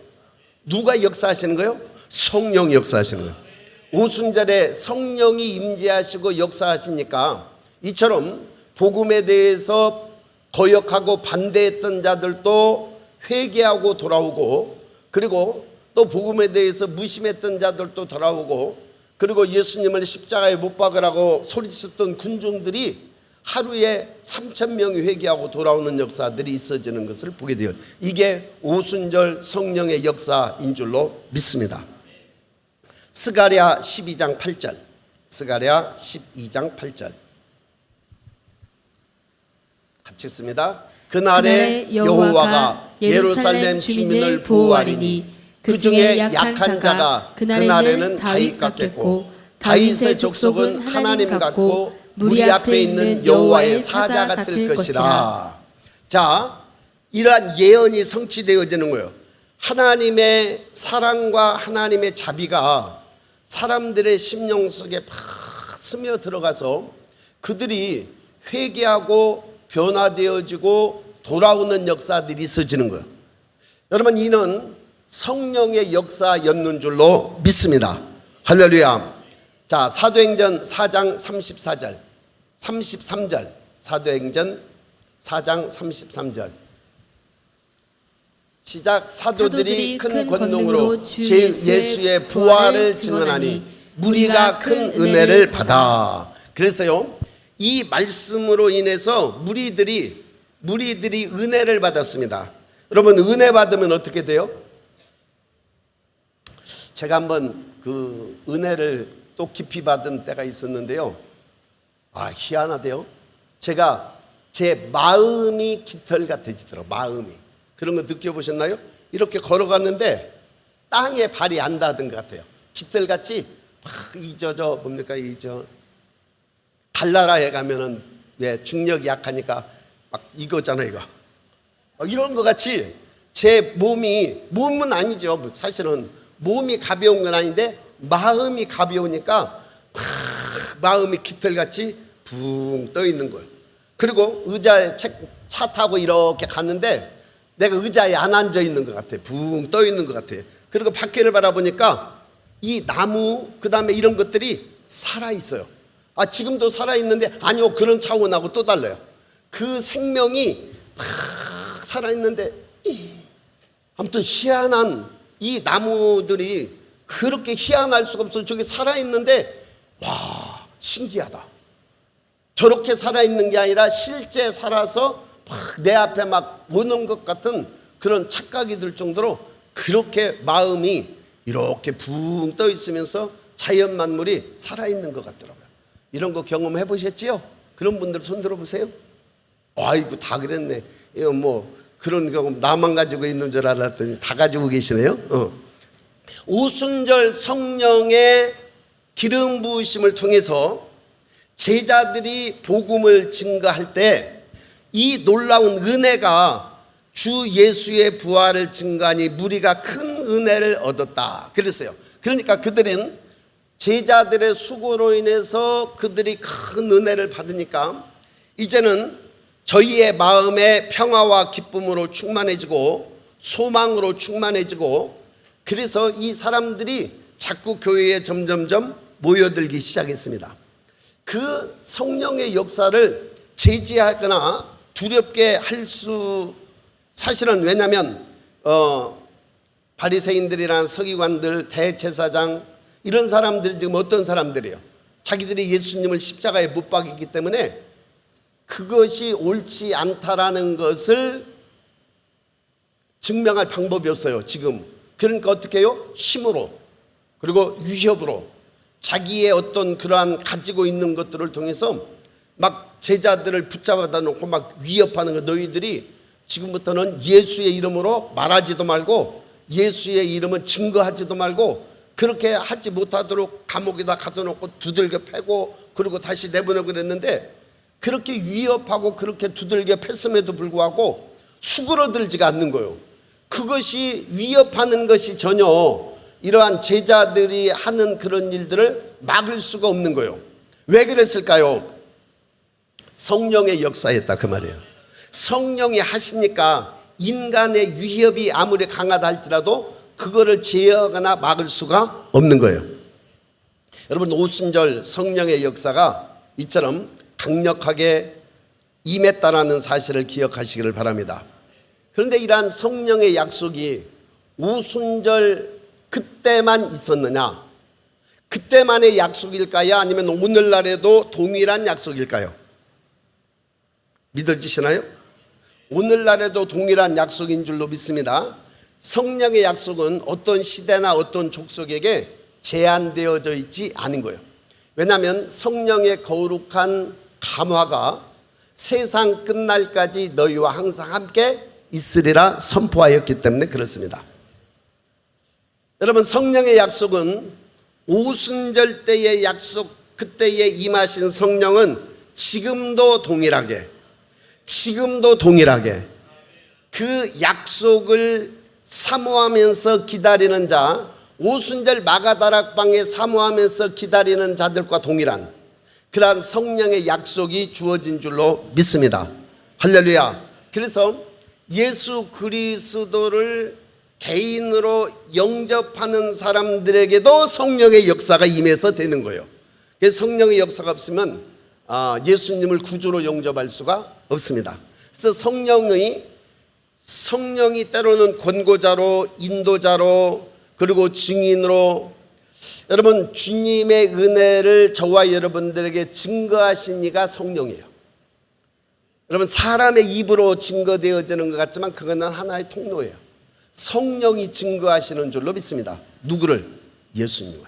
누가 역사하시는 거예요? 성령이 역사하시는 거예요. 오순절에 성령이 임재하시고 역사하시니까 이처럼 복음에 대해서 거역하고 반대했던 자들도 회개하고 돌아오고, 그리고 또 복음에 대해서 무심했던 자들도 돌아오고, 그리고 예수님을 십자가에 못 박으라고 소리쳤던 군중들이 하루에 3,000명이 회개하고 돌아오는 역사들이 있어지는 것을 보게 돼요. 이게 오순절 성령의 역사인 줄로 믿습니다. 스가랴 12장 8절, 스가랴 12장 8절 같이 읽습니다. 그날에 여호와가 예루살렘 주민을 보호하리니 그 중에 약한 자가 그날에는 다윗 같겠고, 다윗의 족속은 하나님 같고 무리 앞에 있는 여호와의 사자 같을 것이라. 자, 이러한 예언이 성취되어지는 거예요. 하나님의 사랑과 하나님의 자비가 사람들의 심령 속에 팍 스며 들어가서 그들이 회개하고 변화되어지고 돌아오는 역사들이 있어지는 거예요. 여러분, 이는 성령의 역사였는 줄로 믿습니다. 할렐루야. 자, 사도행전 4장 34절 33절, 사도행전 4장 33절 시작. 사도들이 큰 권능으로 주 예수의 부활을 증언하니 무리가 큰 은혜를 받아. 그래서요, 이 말씀으로 인해서 무리들이 은혜를 받았습니다. 여러분, 은혜 받으면 어떻게 돼요? 제가 한번 그 은혜를 또 깊이 받은 때가 있었는데요. 희한하대요. 제가 제 마음이 깃털 같아지더라고요. 마음이. 그런 거 느껴보셨나요? 이렇게 걸어갔는데 땅에 발이 안 닿은 것 같아요. 깃털같이 막 뭡니까 달나라에 가면은 중력이 약하니까 막 이거잖아요, 이거. 이런 것 같이 제 몸은 아니죠. 사실은 몸이 가벼운 건 아닌데 마음이 가벼우니까 마음이 깃털같이 붕 떠 있는 거예요. 그리고 의자에 차 타고 이렇게 갔는데 내가 의자에 안 앉아 있는 것 같아. 붕 떠 있는 것 같아. 그리고 밖에를 바라보니까 이 나무 그다음에 이런 것들이 살아 있어요. 지금도 살아 있는데 아니요, 그런 차원하고 또 달라요. 그 생명이 막 살아 있는데 아무튼 희한한 이 나무들이 그렇게 희한할 수가 없어. 저기 살아 있는데 와, 신기하다. 저렇게 살아 있는 게 아니라 실제 살아서 막 내 앞에 막 오는 것 같은 그런 착각이 들 정도로 그렇게 마음이 이렇게 붕 떠 있으면서 자연 만물이 살아 있는 것 같더라고요. 이런 거 경험해 보셨지요? 그런 분들 손 들어 보세요. 아이고, 다 그랬네. 이거 뭐 그런 경험 나만 가지고 있는 줄 알았더니 다 가지고 계시네요. 오순절 성령의 기름 부으심을 통해서 제자들이 복음을 증거할 때 이 놀라운 은혜가 주 예수의 부활을 증거하니 무리가 큰 은혜를 얻었다 그랬어요. 그러니까 그들은 제자들의 수고로 인해서 그들이 큰 은혜를 받으니까 이제는 저희의 마음에 평화와 기쁨으로 충만해지고 소망으로 충만해지고, 그래서 이 사람들이 자꾸 교회에 점점점 모여들기 시작했습니다. 그 성령의 역사를 제지하거나 두렵게 할 수, 사실은 왜냐하면 바리새인들이란 서기관들, 대제사장 이런 사람들이 지금 어떤 사람들이에요? 자기들이 예수님을 십자가에 못 박았기 때문에 그것이 옳지 않다라는 것을 증명할 방법이 없어요, 지금. 그러니까 어떻게 해요? 힘으로, 그리고 위협으로, 자기의 어떤 그러한 가지고 있는 것들을 통해서 막 제자들을 붙잡아다 놓고 막 위협하는 거. 너희들이 지금부터는 예수의 이름으로 말하지도 말고 예수의 이름은 증거하지도 말고 그렇게 하지 못하도록 감옥에다 가둬놓고 두들겨 패고 그리고 다시 내보내고 그랬는데, 그렇게 위협하고 그렇게 두들겨 팼음에도 불구하고 수그러들지가 않는 거예요. 그것이 위협하는 것이 전혀 이러한 제자들이 하는 그런 일들을 막을 수가 없는 거예요. 왜 그랬을까요? 성령의 역사였다 그 말이에요. 성령이 하시니까 인간의 위협이 아무리 강하다 할지라도 그거를 제어하거나 막을 수가 없는 거예요. 여러분, 오순절 성령의 역사가 이처럼 강력하게 임했다라는 사실을 기억하시기를 바랍니다. 그런데 이러한 성령의 약속이 오순절 그때만 있었느냐? 그때만의 약속일까요? 아니면 오늘날에도 동일한 약속일까요? 믿어지시나요? 오늘날에도 동일한 약속인 줄로 믿습니다. 성령의 약속은 어떤 시대나 어떤 족속에게 제한되어져 있지 않은 거예요. 왜냐하면 성령의 거룩한 감화가 세상 끝날까지 너희와 항상 함께 있으리라 선포하였기 때문에 그렇습니다. 여러분, 성령의 약속은 오순절 때의 약속, 그때에 임하신 성령은 지금도 동일하게 그 약속을 사모하면서 기다리는 자, 오순절 마가다락방에 사모하면서 기다리는 자들과 동일한 그러한 성령의 약속이 주어진 줄로 믿습니다. 할렐루야. 그래서 예수 그리스도를 개인으로 영접하는 사람들에게도 성령의 역사가 임해서 되는 거예요. 그래서 성령의 역사가 없으면 예수님을 구주로 영접할 수가 없습니다. 그래서 성령이 때로는 권고자로, 인도자로, 그리고 증인으로, 여러분, 주님의 은혜를 저와 여러분들에게 증거하신 이가 성령이에요. 여러분, 사람의 입으로 증거되어지는 것 같지만 그거는 하나의 통로예요. 성령이 증거하시는 줄로 믿습니다. 누구를? 예수님을.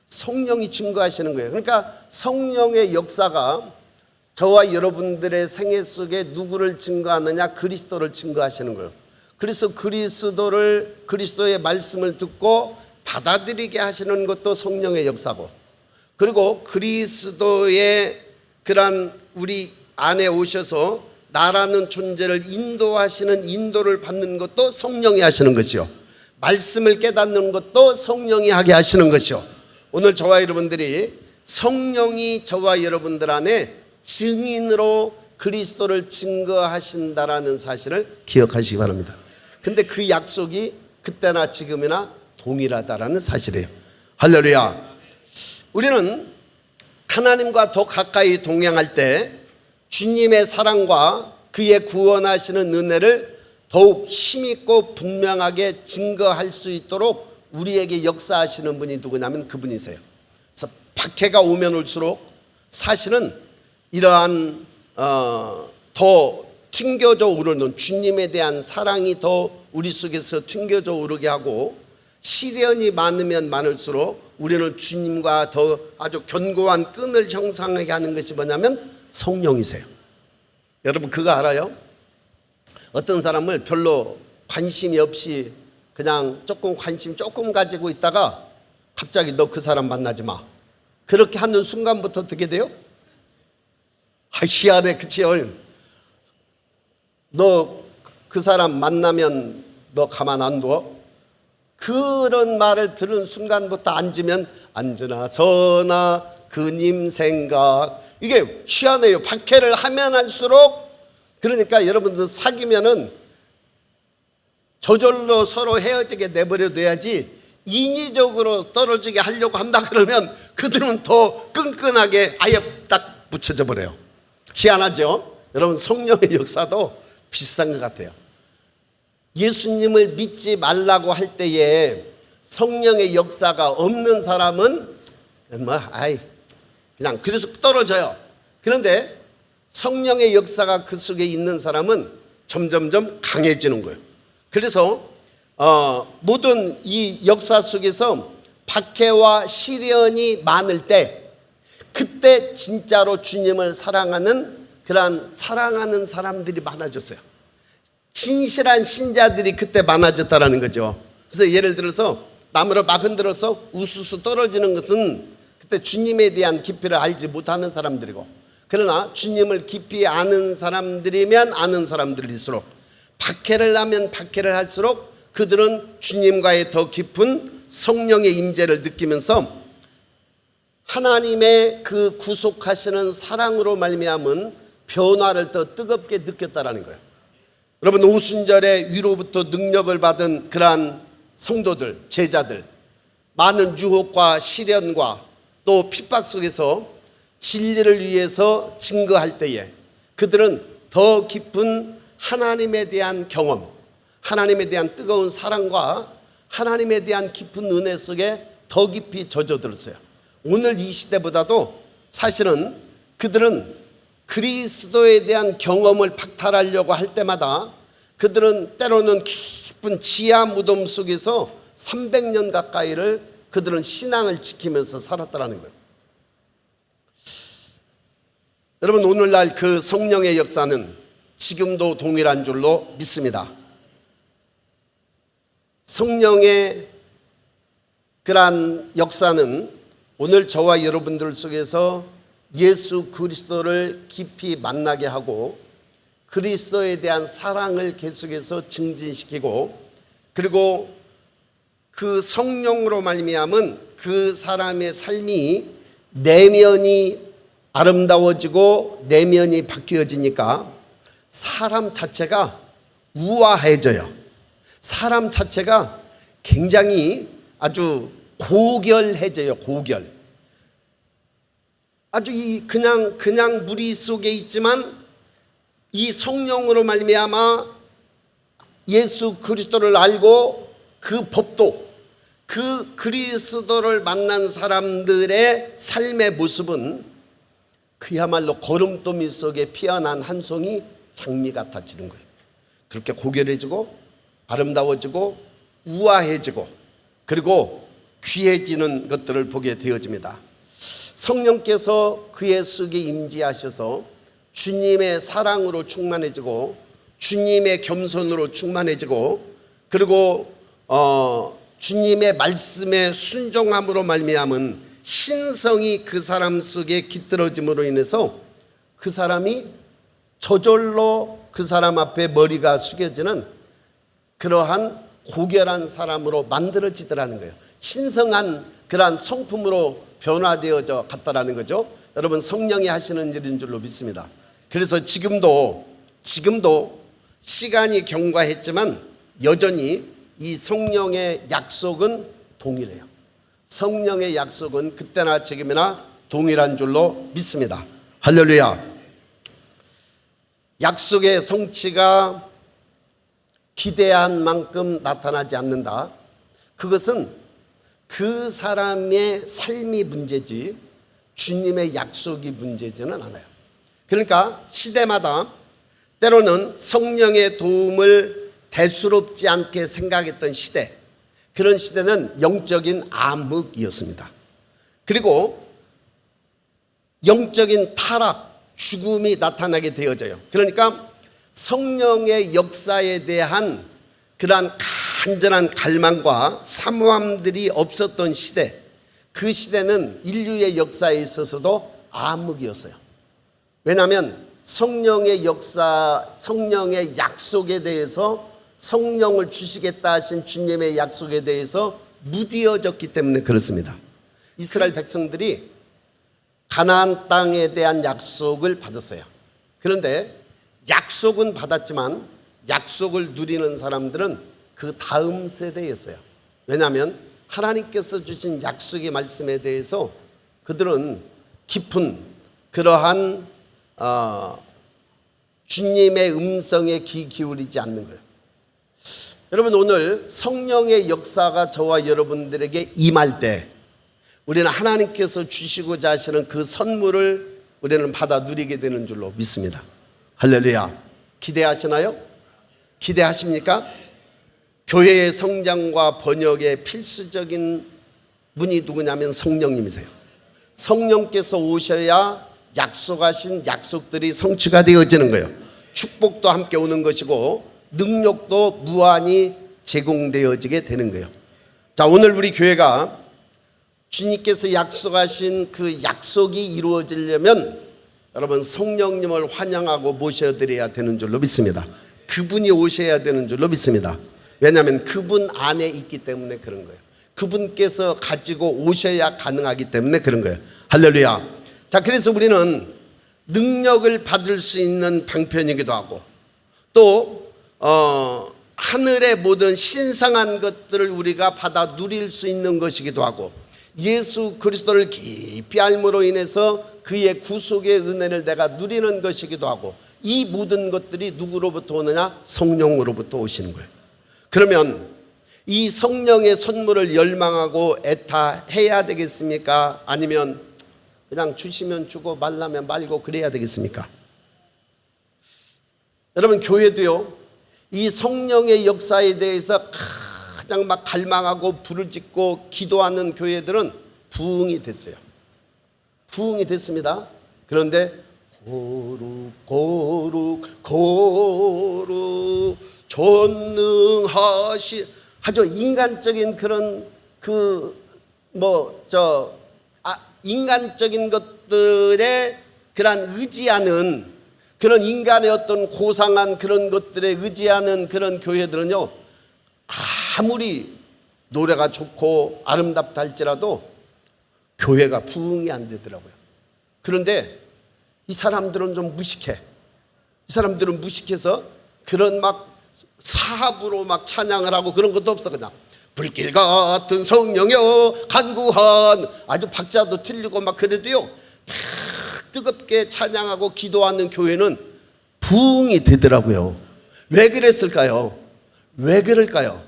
성령이 증거하시는 거예요. 그러니까 성령의 역사가 저와 여러분들의 생애 속에 누구를 증거하느냐? 그리스도를 증거하시는 거예요. 그래서 그리스도의 말씀을 듣고 받아들이게 하시는 것도 성령의 역사고, 그리고 그리스도의 그런 우리 안에 오셔서 나라는 존재를 인도하시는 인도를 받는 것도 성령이 하시는 것이요, 말씀을 깨닫는 것도 성령이 하게 하시는 것이요. 오늘 저와 여러분들이 성령이 저와 여러분들 안에 증인으로 그리스도를 증거하신다라는 사실을 기억하시기 바랍니다. 근데 그 약속이 그때나 지금이나 동일하다라는 사실이에요. 할렐루야. 우리는 하나님과 더 가까이 동행할 때 주님의 사랑과 그의 구원하시는 은혜를 더욱 힘있고 분명하게 증거할 수 있도록 우리에게 역사하시는 분이 누구냐면 그분이세요. 그래서 박해가 오면 올수록 사실은 이러한 더 튕겨져 오르는 주님에 대한 사랑이 더 우리 속에서 튕겨져 오르게 하고, 시련이 많으면 많을수록 우리는 주님과 더 아주 견고한 끈을 형성하게 하는 것이 뭐냐면 성령이세요. 여러분, 그거 알아요? 어떤 사람을 별로 관심이 없이 그냥 관심 조금 가지고 있다가 갑자기 너 그 사람 만나지 마, 그렇게 하는 순간부터 어떻게 돼요? 희한해, 그치요? 너 그 사람 만나면 너 가만 안 둬? 그런 말을 들은 순간부터 앉으면 앉으나 서나 그님 생각, 이게 희한해요. 박해를 하면 할수록, 그러니까 여러분들 사귀면은 저절로 서로 헤어지게 내버려둬야지, 인위적으로 떨어지게 하려고 한다 그러면 그들은 더 끈끈하게 아예 딱 붙여져 버려요. 희한하죠? 여러분, 성령의 역사도 비슷한 것 같아요. 예수님을 믿지 말라고 할 때에 성령의 역사가 없는 사람은 그냥 그래서 떨어져요. 그런데 성령의 역사가 그 속에 있는 사람은 점점점 강해지는 거예요. 그래서 모든 이 역사 속에서 박해와 시련이 많을 때, 그때 진짜로 주님을 사랑하는 그러한 사랑하는 사람들이 많아졌어요. 진실한 신자들이 그때 많아졌다라는 거죠. 그래서 예를 들어서 나무를 막 흔들어서 우수수 떨어지는 것은 그때 주님에 대한 깊이를 알지 못하는 사람들이고, 그러나 주님을 깊이 아는 사람들이면 아는 사람들일수록, 박해를 하면 박해를 할수록 그들은 주님과의 더 깊은 성령의 임재를 느끼면서 하나님의 그 구속하시는 사랑으로 말미암은 변화를 더 뜨겁게 느꼈다라는 거예요. 여러분, 오순절에 위로부터 능력을 받은 그러한 성도들, 제자들, 많은 유혹과 시련과 또 핍박 속에서 진리를 위해서 증거할 때에 그들은 더 깊은 하나님에 대한 경험, 하나님에 대한 뜨거운 사랑과 하나님에 대한 깊은 은혜 속에 더 깊이 젖어들었어요. 오늘 이 시대보다도 사실은 그들은 그리스도에 대한 경험을 박탈하려고 할 때마다 그들은 때로는 깊은 지하 무덤 속에서 300년 가까이를 그들은 신앙을 지키면서 살았다는 거예요. 여러분, 오늘날 그 성령의 역사는 지금도 동일한 줄로 믿습니다. 성령의 그러한 역사는 오늘 저와 여러분들 속에서 예수 그리스도를 깊이 만나게 하고 그리스도에 대한 사랑을 계속해서 증진시키고, 그리고 그 성령으로 말미암은 그 사람의 삶이 내면이 아름다워지고 내면이 바뀌어지니까 사람 자체가 우아해져요. 사람 자체가 굉장히 아주 고결해져요. 고결. 아주 그냥 무리 속에 있지만 이 성령으로 말미암아 예수 그리스도를 알고 그 법도, 그 그리스도를 만난 사람들의 삶의 모습은 그야말로 거름더미 속에 피어난 한 송이 장미 같아지는 거예요. 그렇게 고결해지고 아름다워지고 우아해지고 그리고 귀해지는 것들을 보게 되어집니다. 성령께서 그의 속에 임재하셔서 주님의 사랑으로 충만해지고 주님의 겸손으로 충만해지고 그리고 주님의 말씀에 순종함으로 말미암은 신성이 그 사람 속에 깃들어짐으로 인해서 그 사람이 저절로 그 사람 앞에 머리가 숙여지는 그러한 고결한 사람으로 만들어지더라는 거예요. 신성한 그러한 성품으로 변화되어져 갔다라는 거죠. 여러분, 성령이 하시는 일인 줄로 믿습니다. 그래서 지금도 시간이 경과했지만 여전히 이 성령의 약속은 동일해요. 성령의 약속은 그때나 지금이나 동일한 줄로 믿습니다. 할렐루야. 약속의 성취가 기대한 만큼 나타나지 않는다. 그것은 그 사람의 삶이 문제지 주님의 약속이 문제지는 않아요. 그러니까 시대마다 때로는 성령의 도움을 대수롭지 않게 생각했던 시대, 그런 시대는 영적인 암흑이었습니다. 그리고 영적인 타락, 죽음이 나타나게 되어져요. 그러니까 성령의 역사에 대한 그러한 간절한 갈망과 사모함들이 없었던 시대, 그 시대는 인류의 역사에 있어서도 암흑이었어요. 왜냐하면 성령의 역사, 성령의 약속에 대해서, 성령을 주시겠다 하신 주님의 약속에 대해서 무디어졌기 때문에 그렇습니다. 이스라엘 백성들이 가나안 땅에 대한 약속을 받았어요. 그런데 약속은 받았지만 약속을 누리는 사람들은 그 다음 세대였어요. 왜냐하면 하나님께서 주신 약속의 말씀에 대해서 그들은 깊은 그러한 주님의 음성에 귀 기울이지 않는 거예요. 여러분, 오늘 성령의 역사가 저와 여러분들에게 임할 때 우리는 하나님께서 주시고자 하시는 그 선물을 우리는 받아 누리게 되는 줄로 믿습니다. 할렐루야. 기대하시나요? 기대하십니까? 교회의 성장과 번역의 필수적인 분이 누구냐면 성령님이세요. 성령께서 오셔야 약속하신 약속들이 성취가 되어지는 거예요. 축복도 함께 오는 것이고 능력도 무한히 제공되어지게 되는 거예요. 자, 오늘 우리 교회가 주님께서 약속하신 그 약속이 이루어지려면 여러분 성령님을 환영하고 모셔드려야 되는 줄로 믿습니다. 그분이 오셔야 되는 줄로 믿습니다. 왜냐하면 그분 안에 있기 때문에 그런 거예요. 그분께서 가지고 오셔야 가능하기 때문에 그런 거예요. 할렐루야. 자, 그래서 우리는 능력을 받을 수 있는 방편이기도 하고 또 하늘의 모든 신성한 것들을 우리가 받아 누릴 수 있는 것이기도 하고 예수 그리스도를 깊이 알므로 인해서 그의 구속의 은혜를 내가 누리는 것이기도 하고 이 모든 것들이 누구로부터 오느냐? 성령으로부터 오시는 거예요. 그러면 이 성령의 선물을 열망하고 애타해야 되겠습니까? 아니면 그냥 주시면 주고 말라면 말고 그래야 되겠습니까? 여러분, 교회도요, 이 성령의 역사에 대해서 가장 막 갈망하고 부르짖고 기도하는 교회들은 부흥이 됐어요. 부흥이 됐습니다. 그런데 거룩 전능하시, 아주 인간적인 그런 인간적인 것들에 그런 의지하는, 그런 인간의 어떤 고상한 그런 것들에 의지하는 그런 교회들은요, 아무리 노래가 좋고 아름답다 할지라도 교회가 부흥이 안 되더라고요. 그런데 이 사람들은 좀 무식해. 이 사람들은 무식해서 그런 막 사합으로 막 찬양을 하고 그런 것도 없어. 그냥 불길 같은 성령여 간구한, 아주 박자도 틀리고 막 그래도요, 막 뜨겁게 찬양하고 기도하는 교회는 부흥이 되더라고요. 왜 그랬을까요? 왜 그럴까요?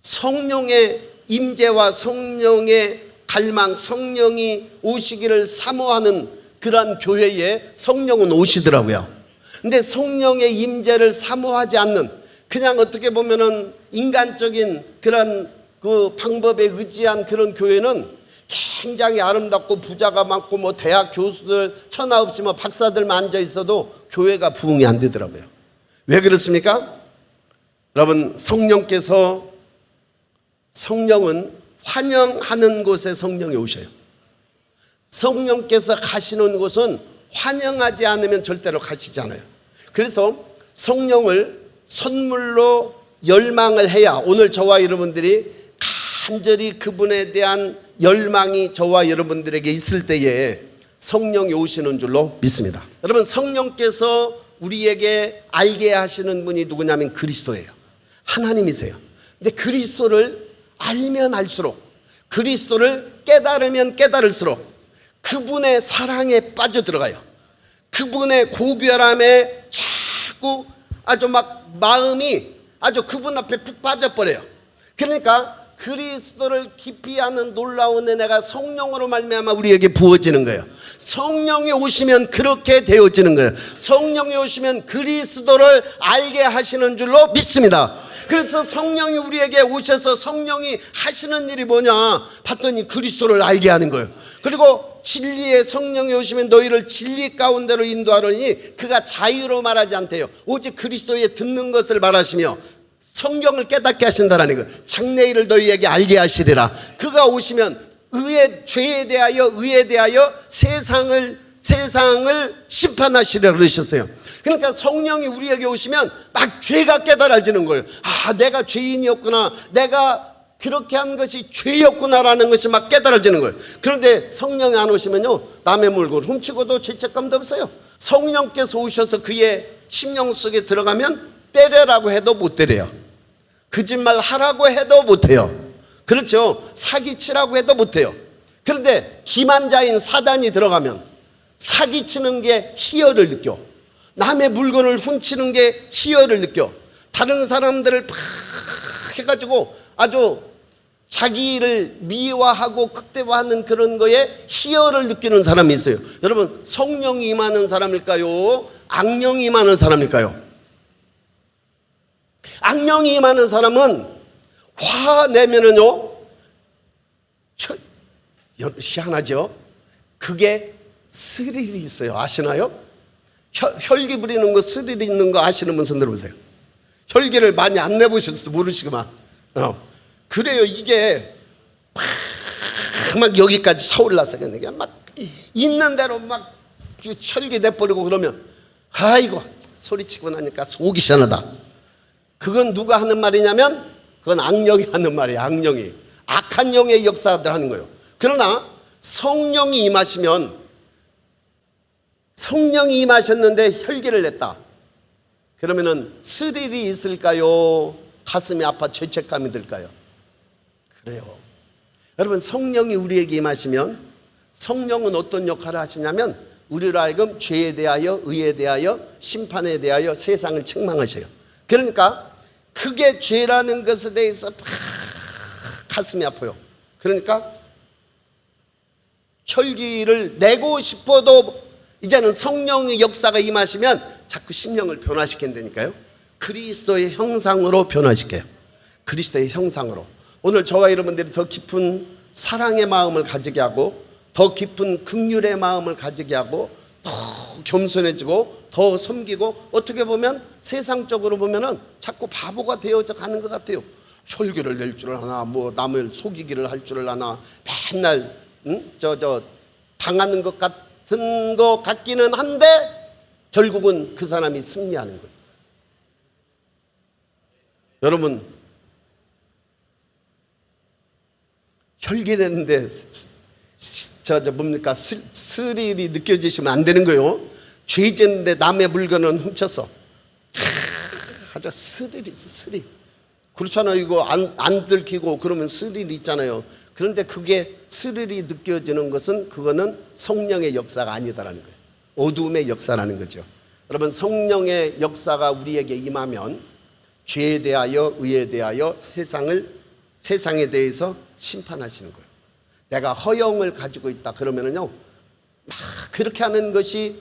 성령의 임재와 성령의 갈망, 성령이 오시기를 사모하는 그러한 교회에 성령은 오시더라고요. 근데 성령의 임재를 사모하지 않는, 그냥 어떻게 보면은 인간적인 그런 그 방법에 의지한 그런 교회는 굉장히 아름답고 부자가 많고 뭐 대학 교수들 천하 없이 뭐 박사들만 앉아 있어도 교회가 부흥이 안 되더라고요. 왜 그렇습니까? 여러분, 성령은 환영하는 곳에 성령이 오셔요. 성령께서 가시는 곳은 환영하지 않으면 절대로 가시지 않아요. 그래서 성령을 선물로 열망을 해야 오늘 저와 여러분들이 간절히 그분에 대한 열망이 저와 여러분들에게 있을 때에 성령이 오시는 줄로 믿습니다. 여러분, 성령께서 우리에게 알게 하시는 분이 누구냐면 그리스도예요. 하나님이세요. 근데 그리스도를 알면 알수록, 그리스도를 깨달으면 깨달을수록 그분의 사랑에 빠져들어가요. 그분의 고결함에 자꾸 아주 막 마음이 아주 그분 앞에 푹 빠져버려요. 그러니까 그리스도를 깊이 아는 놀라운 은혜가 성령으로 말미암아 우리에게 부어지는 거예요. 성령이 오시면 그렇게 되어지는 거예요. 성령이 오시면 그리스도를 알게 하시는 줄로 믿습니다. 그래서 성령이 우리에게 오셔서 성령이 하시는 일이 뭐냐 봤더니 그리스도를 알게 하는 거예요. 그리고 진리의 성령이 오시면 너희를 진리 가운데로 인도하려니 그가 자유로 말하지 않대요. 오직 그리스도의 듣는 것을 말하시며 성경을 깨닫게 하신다라는 거예요. 장래일을 너희에게 알게 하시리라. 그가 오시면 죄에 대하여 세상을 심판하시리라 그러셨어요. 그러니까 성령이 우리에게 오시면 막 죄가 깨달아지는 거예요. 아, 내가 죄인이었구나, 내가 그렇게 한 것이 죄였구나라는 것이 막 깨달아지는 거예요. 그런데 성령이 안 오시면요, 남의 물건 훔치고도 죄책감도 없어요. 성령께서 오셔서 그의 심령 속에 들어가면 때려라고 해도 못 때려요. 거짓말 하라고 해도 못해요. 그렇죠. 사기치라고 해도 못해요. 그런데 기만자인 사단이 들어가면 사기치는 게 희열을 느껴. 남의 물건을 훔치는 게 희열을 느껴. 다른 사람들을 팍 해가지고 아주 자기를 미화하고 극대화하는 그런 거에 희열을 느끼는 사람이 있어요. 여러분, 성령이 임하는 사람일까요? 악령이 임하는 사람일까요? 악령이 임하는 사람은 화내면은요, 희한하죠? 그게 스릴이 있어요. 아시나요? 혈기 부리는 거, 스릴이 있는 거 아시는 분 손 들어보세요. 혈기를 많이 안 내보셔서 모르시구만. 그래요. 이게 막 여기까지 차올라서 그냥 막 있는 대로 막 혈기 내버리고 그러면 아이고 소리치고 나니까 속이 시원하다. 그건 누가 하는 말이냐면 그건 악령이 하는 말이에요. 악령이. 악한 영의 역사들 하는 거예요. 그러나 성령이 임하셨는데 혈기를 냈다. 그러면은 스릴이 있을까요? 가슴이 아파 죄책감이 들까요? 그래요. 여러분, 성령이 우리에게 임하시면 성령은 어떤 역할을 하시냐면 우리로 하여금 죄에 대하여, 의에 대하여, 심판에 대하여 세상을 책망하셔요. 그러니까 그게 죄라는 것에 대해서 막 가슴이 아파요. 그러니까 혈기를 내고 싶어도 이제는 성령의 역사가 임하시면 자꾸 심령을 변화시킨다니까요. 그리스도의 형상으로 변화시켜요. 그리스도의 형상으로. 오늘 저와 여러분들이 더 깊은 사랑의 마음을 가지게 하고, 더 깊은 긍휼의 마음을 가지게 하고, 더 겸손해지고 더 섬기고, 어떻게 보면 세상적으로 보면은 자꾸 바보가 되어져 가는 것 같아요. 혈기를 낼 줄 아나, 뭐 남을 속이기를 할 줄 아나, 맨날 당하는 것 같은 것 같기는 한데 결국은 그 사람이 승리하는 거예요. 여러분, 혈기 내는데 뭡니까? 스릴이 느껴지시면 안 되는 거예요. 죄 짓는데 남의 물건은 훔쳤어. 아주 스릴이 있어, 스릴. 그렇잖아요. 이거 안 들키고 그러면 스릴이 있잖아요. 그런데 그게 스릴이 느껴지는 것은 그거는 성령의 역사가 아니다라는 거예요. 어둠의 역사라는 거죠. 여러분, 성령의 역사가 우리에게 임하면 죄에 대하여, 의에 대하여, 세상에 대해서 심판하시는 거예요. 내가 허영을 가지고 있다 그러면은요, 막 그렇게 하는 것이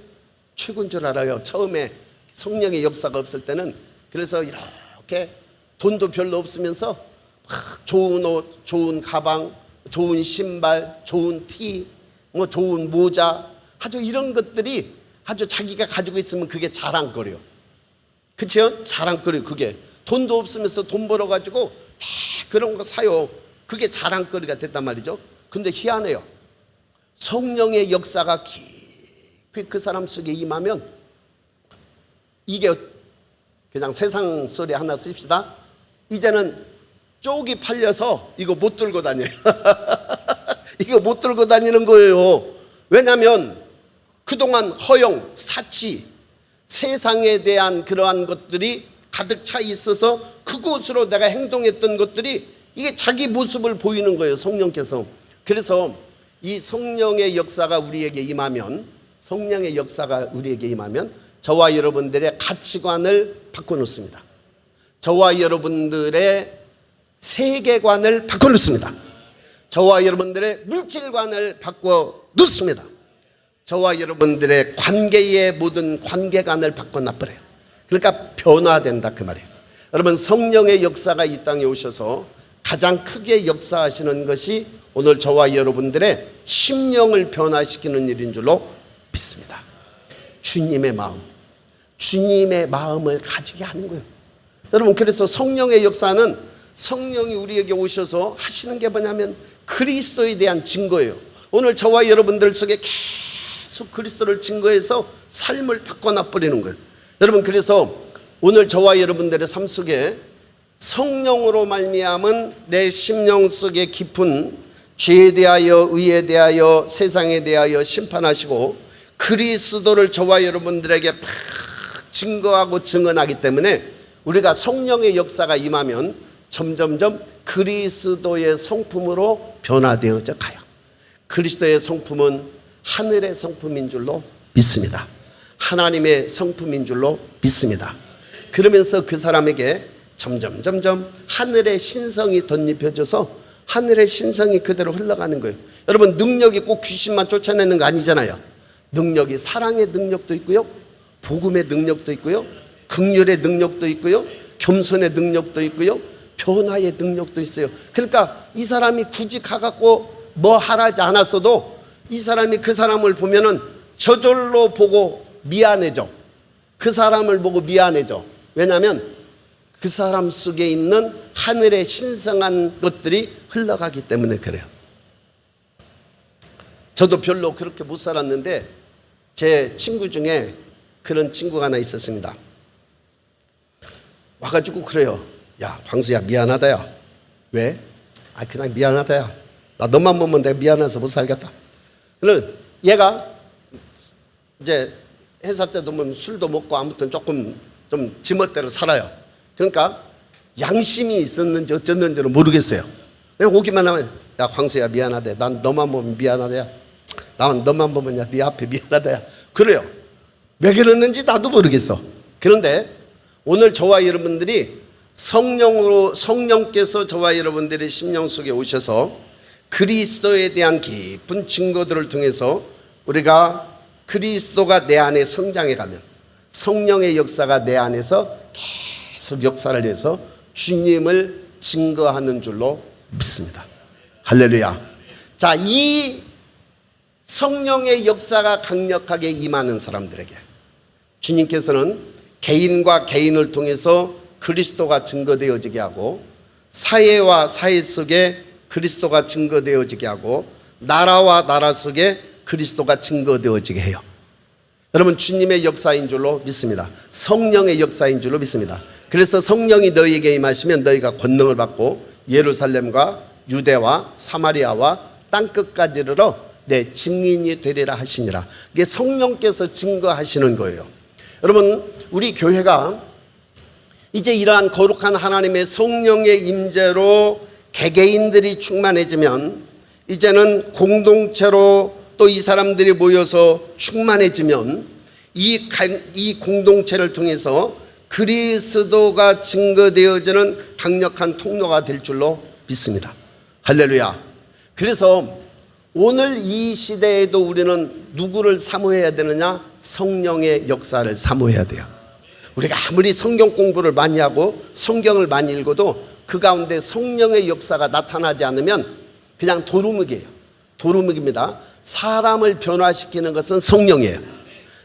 최고인 줄 알아요. 처음에 성령의 역사가 없을 때는. 그래서 이렇게 돈도 별로 없으면서 막 좋은 옷, 좋은 가방, 좋은 신발, 좋은 티, 뭐 좋은 모자, 아주 이런 것들이 아주 자기가 가지고 있으면 그게 자랑거리요. 그렇죠? 자랑거리. 그게 돈도 없으면서 돈 벌어가지고 다 그런 거 사요. 그게 자랑거리가 됐단 말이죠. 근데 희한해요. 성령의 역사가 깊이 그 사람 속에 임하면, 이게 그냥 세상 소리 하나 씁시다. 이제는 쪽이 팔려서 이거 못 들고 다녀요. 이거 못 들고 다니는 거예요. 왜냐하면 그동안 허영, 사치, 세상에 대한 그러한 것들이 가득 차 있어서 그곳으로 내가 행동했던 것들이 이게 자기 모습을 보이는 거예요. 성령께서. 그래서 이 성령의 역사가 우리에게 임하면, 성령의 역사가 우리에게 임하면 저와 여러분들의 가치관을 바꿔놓습니다. 저와 여러분들의 세계관을 바꿔놓습니다. 저와 여러분들의 물질관을 바꿔놓습니다. 저와 여러분들의 관계의 모든 관계관을 바꿔놔버려요. 그러니까 변화된다 그 말이에요. 여러분, 성령의 역사가 이 땅에 오셔서 가장 크게 역사하시는 것이 오늘 저와 여러분들의 심령을 변화시키는 일인 줄로 믿습니다. 주님의 마음, 주님의 마음을 가지게 하는 거예요. 여러분, 그래서 성령의 역사는 성령이 우리에게 오셔서 하시는 게 뭐냐면 그리스도에 대한 증거예요. 오늘 저와 여러분들 속에 계속 그리스도를 증거해서 삶을 바꿔놔 버리는 거예요. 여러분, 그래서 오늘 저와 여러분들의 삶 속에 성령으로 말미암은 내 심령 속에 깊은 죄에 대하여, 의에 대하여, 세상에 대하여 심판하시고 그리스도를 저와 여러분들에게 막 증거하고 증언하기 때문에 우리가 성령의 역사가 임하면 점점점 그리스도의 성품으로 변화되어져 가요. 그리스도의 성품은 하늘의 성품인 줄로 믿습니다. 하나님의 성품인 줄로 믿습니다. 그러면서 그 사람에게 점점 하늘의 신성이 덧입혀져서 하늘의 신성이 그대로 흘러가는 거예요. 여러분, 능력이 꼭 귀신만 쫓아내는 거 아니잖아요. 능력이 사랑의 능력도 있고요, 복음의 능력도 있고요, 긍휼의 능력도 있고요, 겸손의 능력도 있고요, 변화의 능력도 있어요. 그러니까 이 사람이 굳이 가갖고 뭐 하라지 않았어도 이 사람이 그 사람을 보면은 저절로 보고 미안해져. 그 사람을 보고 미안해져. 왜냐하면 그 사람 속에 있는 하늘의 신성한 것들이 흘러가기 때문에 그래요. 저도 별로 그렇게 못 살았는데 제 친구 중에 그런 친구가 하나 있었습니다. 와가지고 그래요. 야, 광수야, 미안하다 야. 왜? 아, 그냥 미안하다 야. 나 너만 보면 내가 미안해서 못 살겠다. 그래서 얘가 이제 회사 때도 뭐 술도 먹고 아무튼 조금 좀 지멋대로 살아요. 그러니까 양심이 있었는지 어쩌는지는 모르겠어요. 그냥 오기만 하면 야, 광수야, 미안하다. 난 너만 보면 미안하다 야. 난 너만 보면 야, 네 앞에 미안하다 야. 그래요. 왜 그랬는지 나도 모르겠어. 그런데 오늘 저와 여러분들이 성령께서 저와 여러분들의 심령 속에 오셔서 그리스도에 대한 깊은 증거들을 통해서 우리가 그리스도가 내 안에 성장해 가면 성령의 역사가 내 안에서 계속 역사를 해서 주님을 증거하는 줄로 믿습니다. 할렐루야. 자, 이 성령의 역사가 강력하게 임하는 사람들에게 주님께서는 개인과 개인을 통해서 그리스도가 증거되어지게 하고, 사회와 사회 속에 그리스도가 증거되어지게 하고, 나라와 나라 속에 그리스도가 증거되어지게 해요. 여러분, 주님의 역사인 줄로 믿습니다. 성령의 역사인 줄로 믿습니다. 그래서 성령이 너희에게 임하시면 너희가 권능을 받고 예루살렘과 유대와 사마리아와 땅끝까지 이르러 내 증인이 되리라 하시니라. 이게 성령께서 증거하시는 거예요. 여러분, 우리 교회가 이제 이러한 거룩한 하나님의 성령의 임재로 개개인들이 충만해지면, 이제는 공동체로 또 이 사람들이 모여서 충만해지면 이 공동체를 통해서 그리스도가 증거되어지는 강력한 통로가 될 줄로 믿습니다. 할렐루야. 그래서 오늘 이 시대에도 우리는 누구를 사모해야 되느냐? 성령의 역사를 사모해야 돼요. 우리가 아무리 성경 공부를 많이 하고 성경을 많이 읽어도 그 가운데 성령의 역사가 나타나지 않으면 그냥 도루묵이에요. 도루묵입니다. 사람을 변화시키는 것은 성령이에요.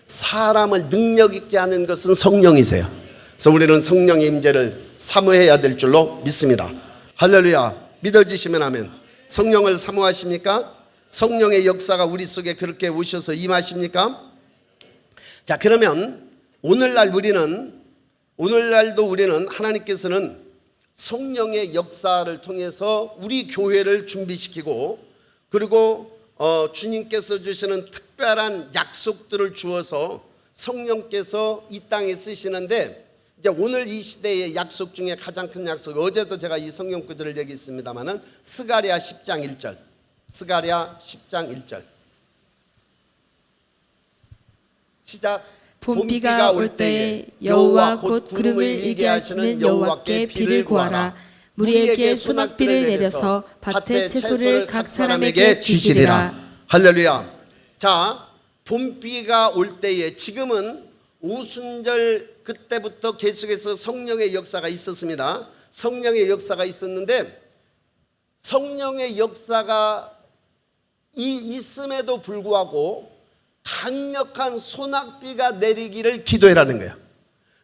사람을 능력 있게 하는 것은 성령이세요. 그래서 우리는 성령의 임재를 사모해야 될 줄로 믿습니다. 할렐루야. 믿어지시면 아멘. 성령을 사모하십니까? 성령의 역사가 우리 속에 그렇게 오셔서 임하십니까? 자, 그러면 오늘날도 우리는 하나님께서는 성령의 역사를 통해서 우리 교회를 준비시키고, 그리고 주님께서 주시는 특별한 약속들을 주어서 성령께서 이 땅에 쓰시는데, 이제 오늘 이 시대의 약속 중에 가장 큰 약속, 어제도 제가 이 성경 구절을 얘기했습니다마는 스가랴 10장 1절, 스가랴 10장 1절 시작. 봄비가 올 때에 여호와 곧 구름을 일게 하시는 여호와께 비를 구하라. 무리에게 소낙비를 내려서 밭의 채소를 각 사람에게 주시리라. 할렐루야. 자, 봄비가 올 때에, 지금은 오순절 그때부터 계속해서 성령의 역사가 있었습니다. 성령의 역사가 있었는데, 성령의 역사가 있음에도 불구하고 강력한 소낙비가 내리기를 기도해라는 거예요.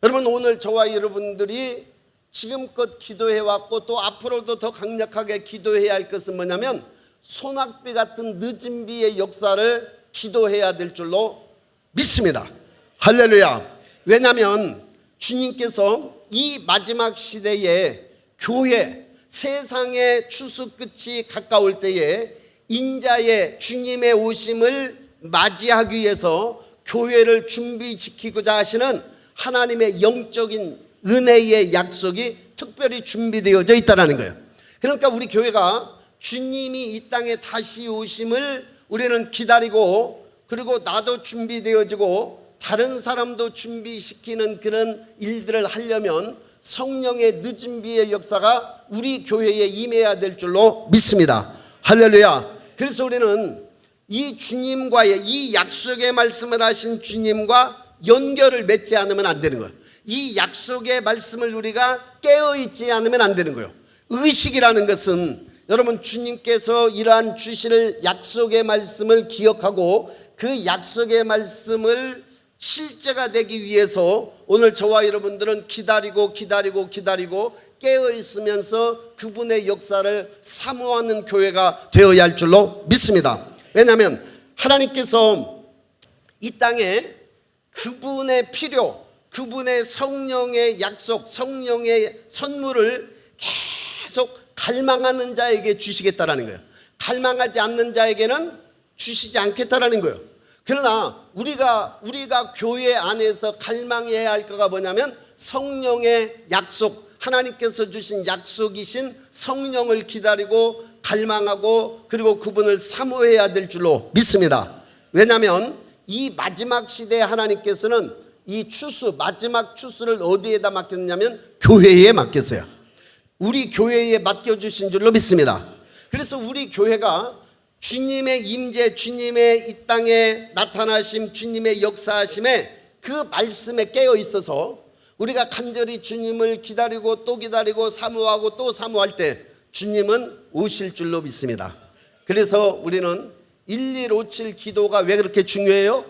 여러분, 오늘 저와 여러분들이 지금껏 기도해왔고 또 앞으로도 더 강력하게 기도해야 할 것은 뭐냐면, 소낙비 같은 늦은 비의 역사를 기도해야 될 줄로 믿습니다. 할렐루야. 왜냐하면 주님께서 이 마지막 시대에 교회, 세상의 추수 끝이 가까울 때에 인자의 주님의 오심을 맞이하기 위해서 교회를 준비시키고자 하시는 하나님의 영적인 은혜의 약속이 특별히 준비되어져 있다는 거예요. 그러니까 우리 교회가 주님이 이 땅에 다시 오심을 우리는 기다리고, 그리고 나도 준비되어지고 다른 사람도 준비시키는 그런 일들을 하려면 성령의 늦은 비의 역사가 우리 교회에 임해야 될 줄로 믿습니다. 할렐루야. 그래서 우리는 이 주님과의, 이 약속의 말씀을 하신 주님과 연결을 맺지 않으면 안 되는 거예요. 이 약속의 말씀을 우리가 깨어있지 않으면 안 되는 거예요. 의식이라는 것은 여러분, 주님께서 이러한 주실 약속의 말씀을 기억하고 그 약속의 말씀을 실제가 되기 위해서 오늘 저와 여러분들은 기다리고 깨어있으면서 그분의 역사를 사모하는 교회가 되어야 할 줄로 믿습니다. 왜냐하면 하나님께서 이 땅에 그분의 필요, 그분의 성령의 약속, 성령의 선물을 계속 갈망하는 자에게 주시겠다라는 거예요. 갈망하지 않는 자에게는 주시지 않겠다라는 거예요. 그러나 우리가 교회 안에서 갈망해야 할 거가 뭐냐면 성령의 약속, 하나님께서 주신 약속이신 성령을 기다리고 갈망하고, 그리고 그분을 사모해야 될 줄로 믿습니다. 왜냐하면 이 마지막 시대에 하나님께서는 이 추수, 마지막 추수를 어디에다 맡겼냐면 교회에 맡겼어요. 우리 교회에 맡겨주신 줄로 믿습니다. 그래서 우리 교회가 주님의 임재, 주님의 이 땅에 나타나심, 주님의 역사하심에 그 말씀에 깨어 있어서 우리가 간절히 주님을 기다리고 또 기다리고 사모하고 또 사모할 때 주님은 오실 줄로 믿습니다. 그래서 우리는 1157 기도가 왜 그렇게 중요해요?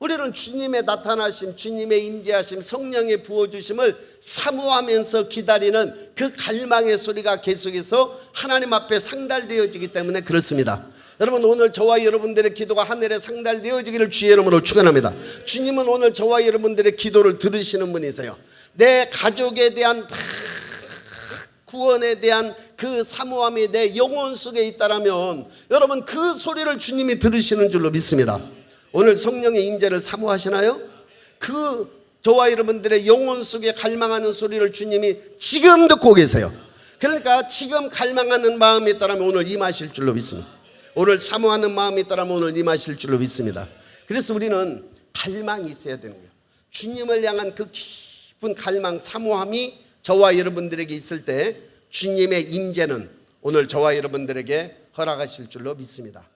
우리는 주님의 나타나심, 주님의 임재하심, 성령의 부어주심을 사모하면서 기다리는 그 갈망의 소리가 계속해서 하나님 앞에 상달되어지기 때문에 그렇습니다. 여러분, 오늘 저와 여러분들의 기도가 하늘에 상달되어지기를 주의 이름으로 축원합니다. 주님은 오늘 저와 여러분들의 기도를 들으시는 분이세요. 내 가족에 대한 구원에 대한 그 사모함이 내 영혼 속에 있다라면 여러분, 그 소리를 주님이 들으시는 줄로 믿습니다. 오늘 성령의 임재를 사모하시나요? 그 저와 여러분들의 영혼 속에 갈망하는 소리를 주님이 지금 듣고 계세요. 그러니까 지금 갈망하는 마음이 있다면 오늘 임하실 줄로 믿습니다. 오늘 사모하는 마음이 있다면 오늘 임하실 줄로 믿습니다. 그래서 우리는 갈망이 있어야 되는 거예요. 주님을 향한 그 깊은 갈망, 사모함이 저와 여러분들에게 있을 때 주님의 임재는 오늘 저와 여러분들에게 허락하실 줄로 믿습니다.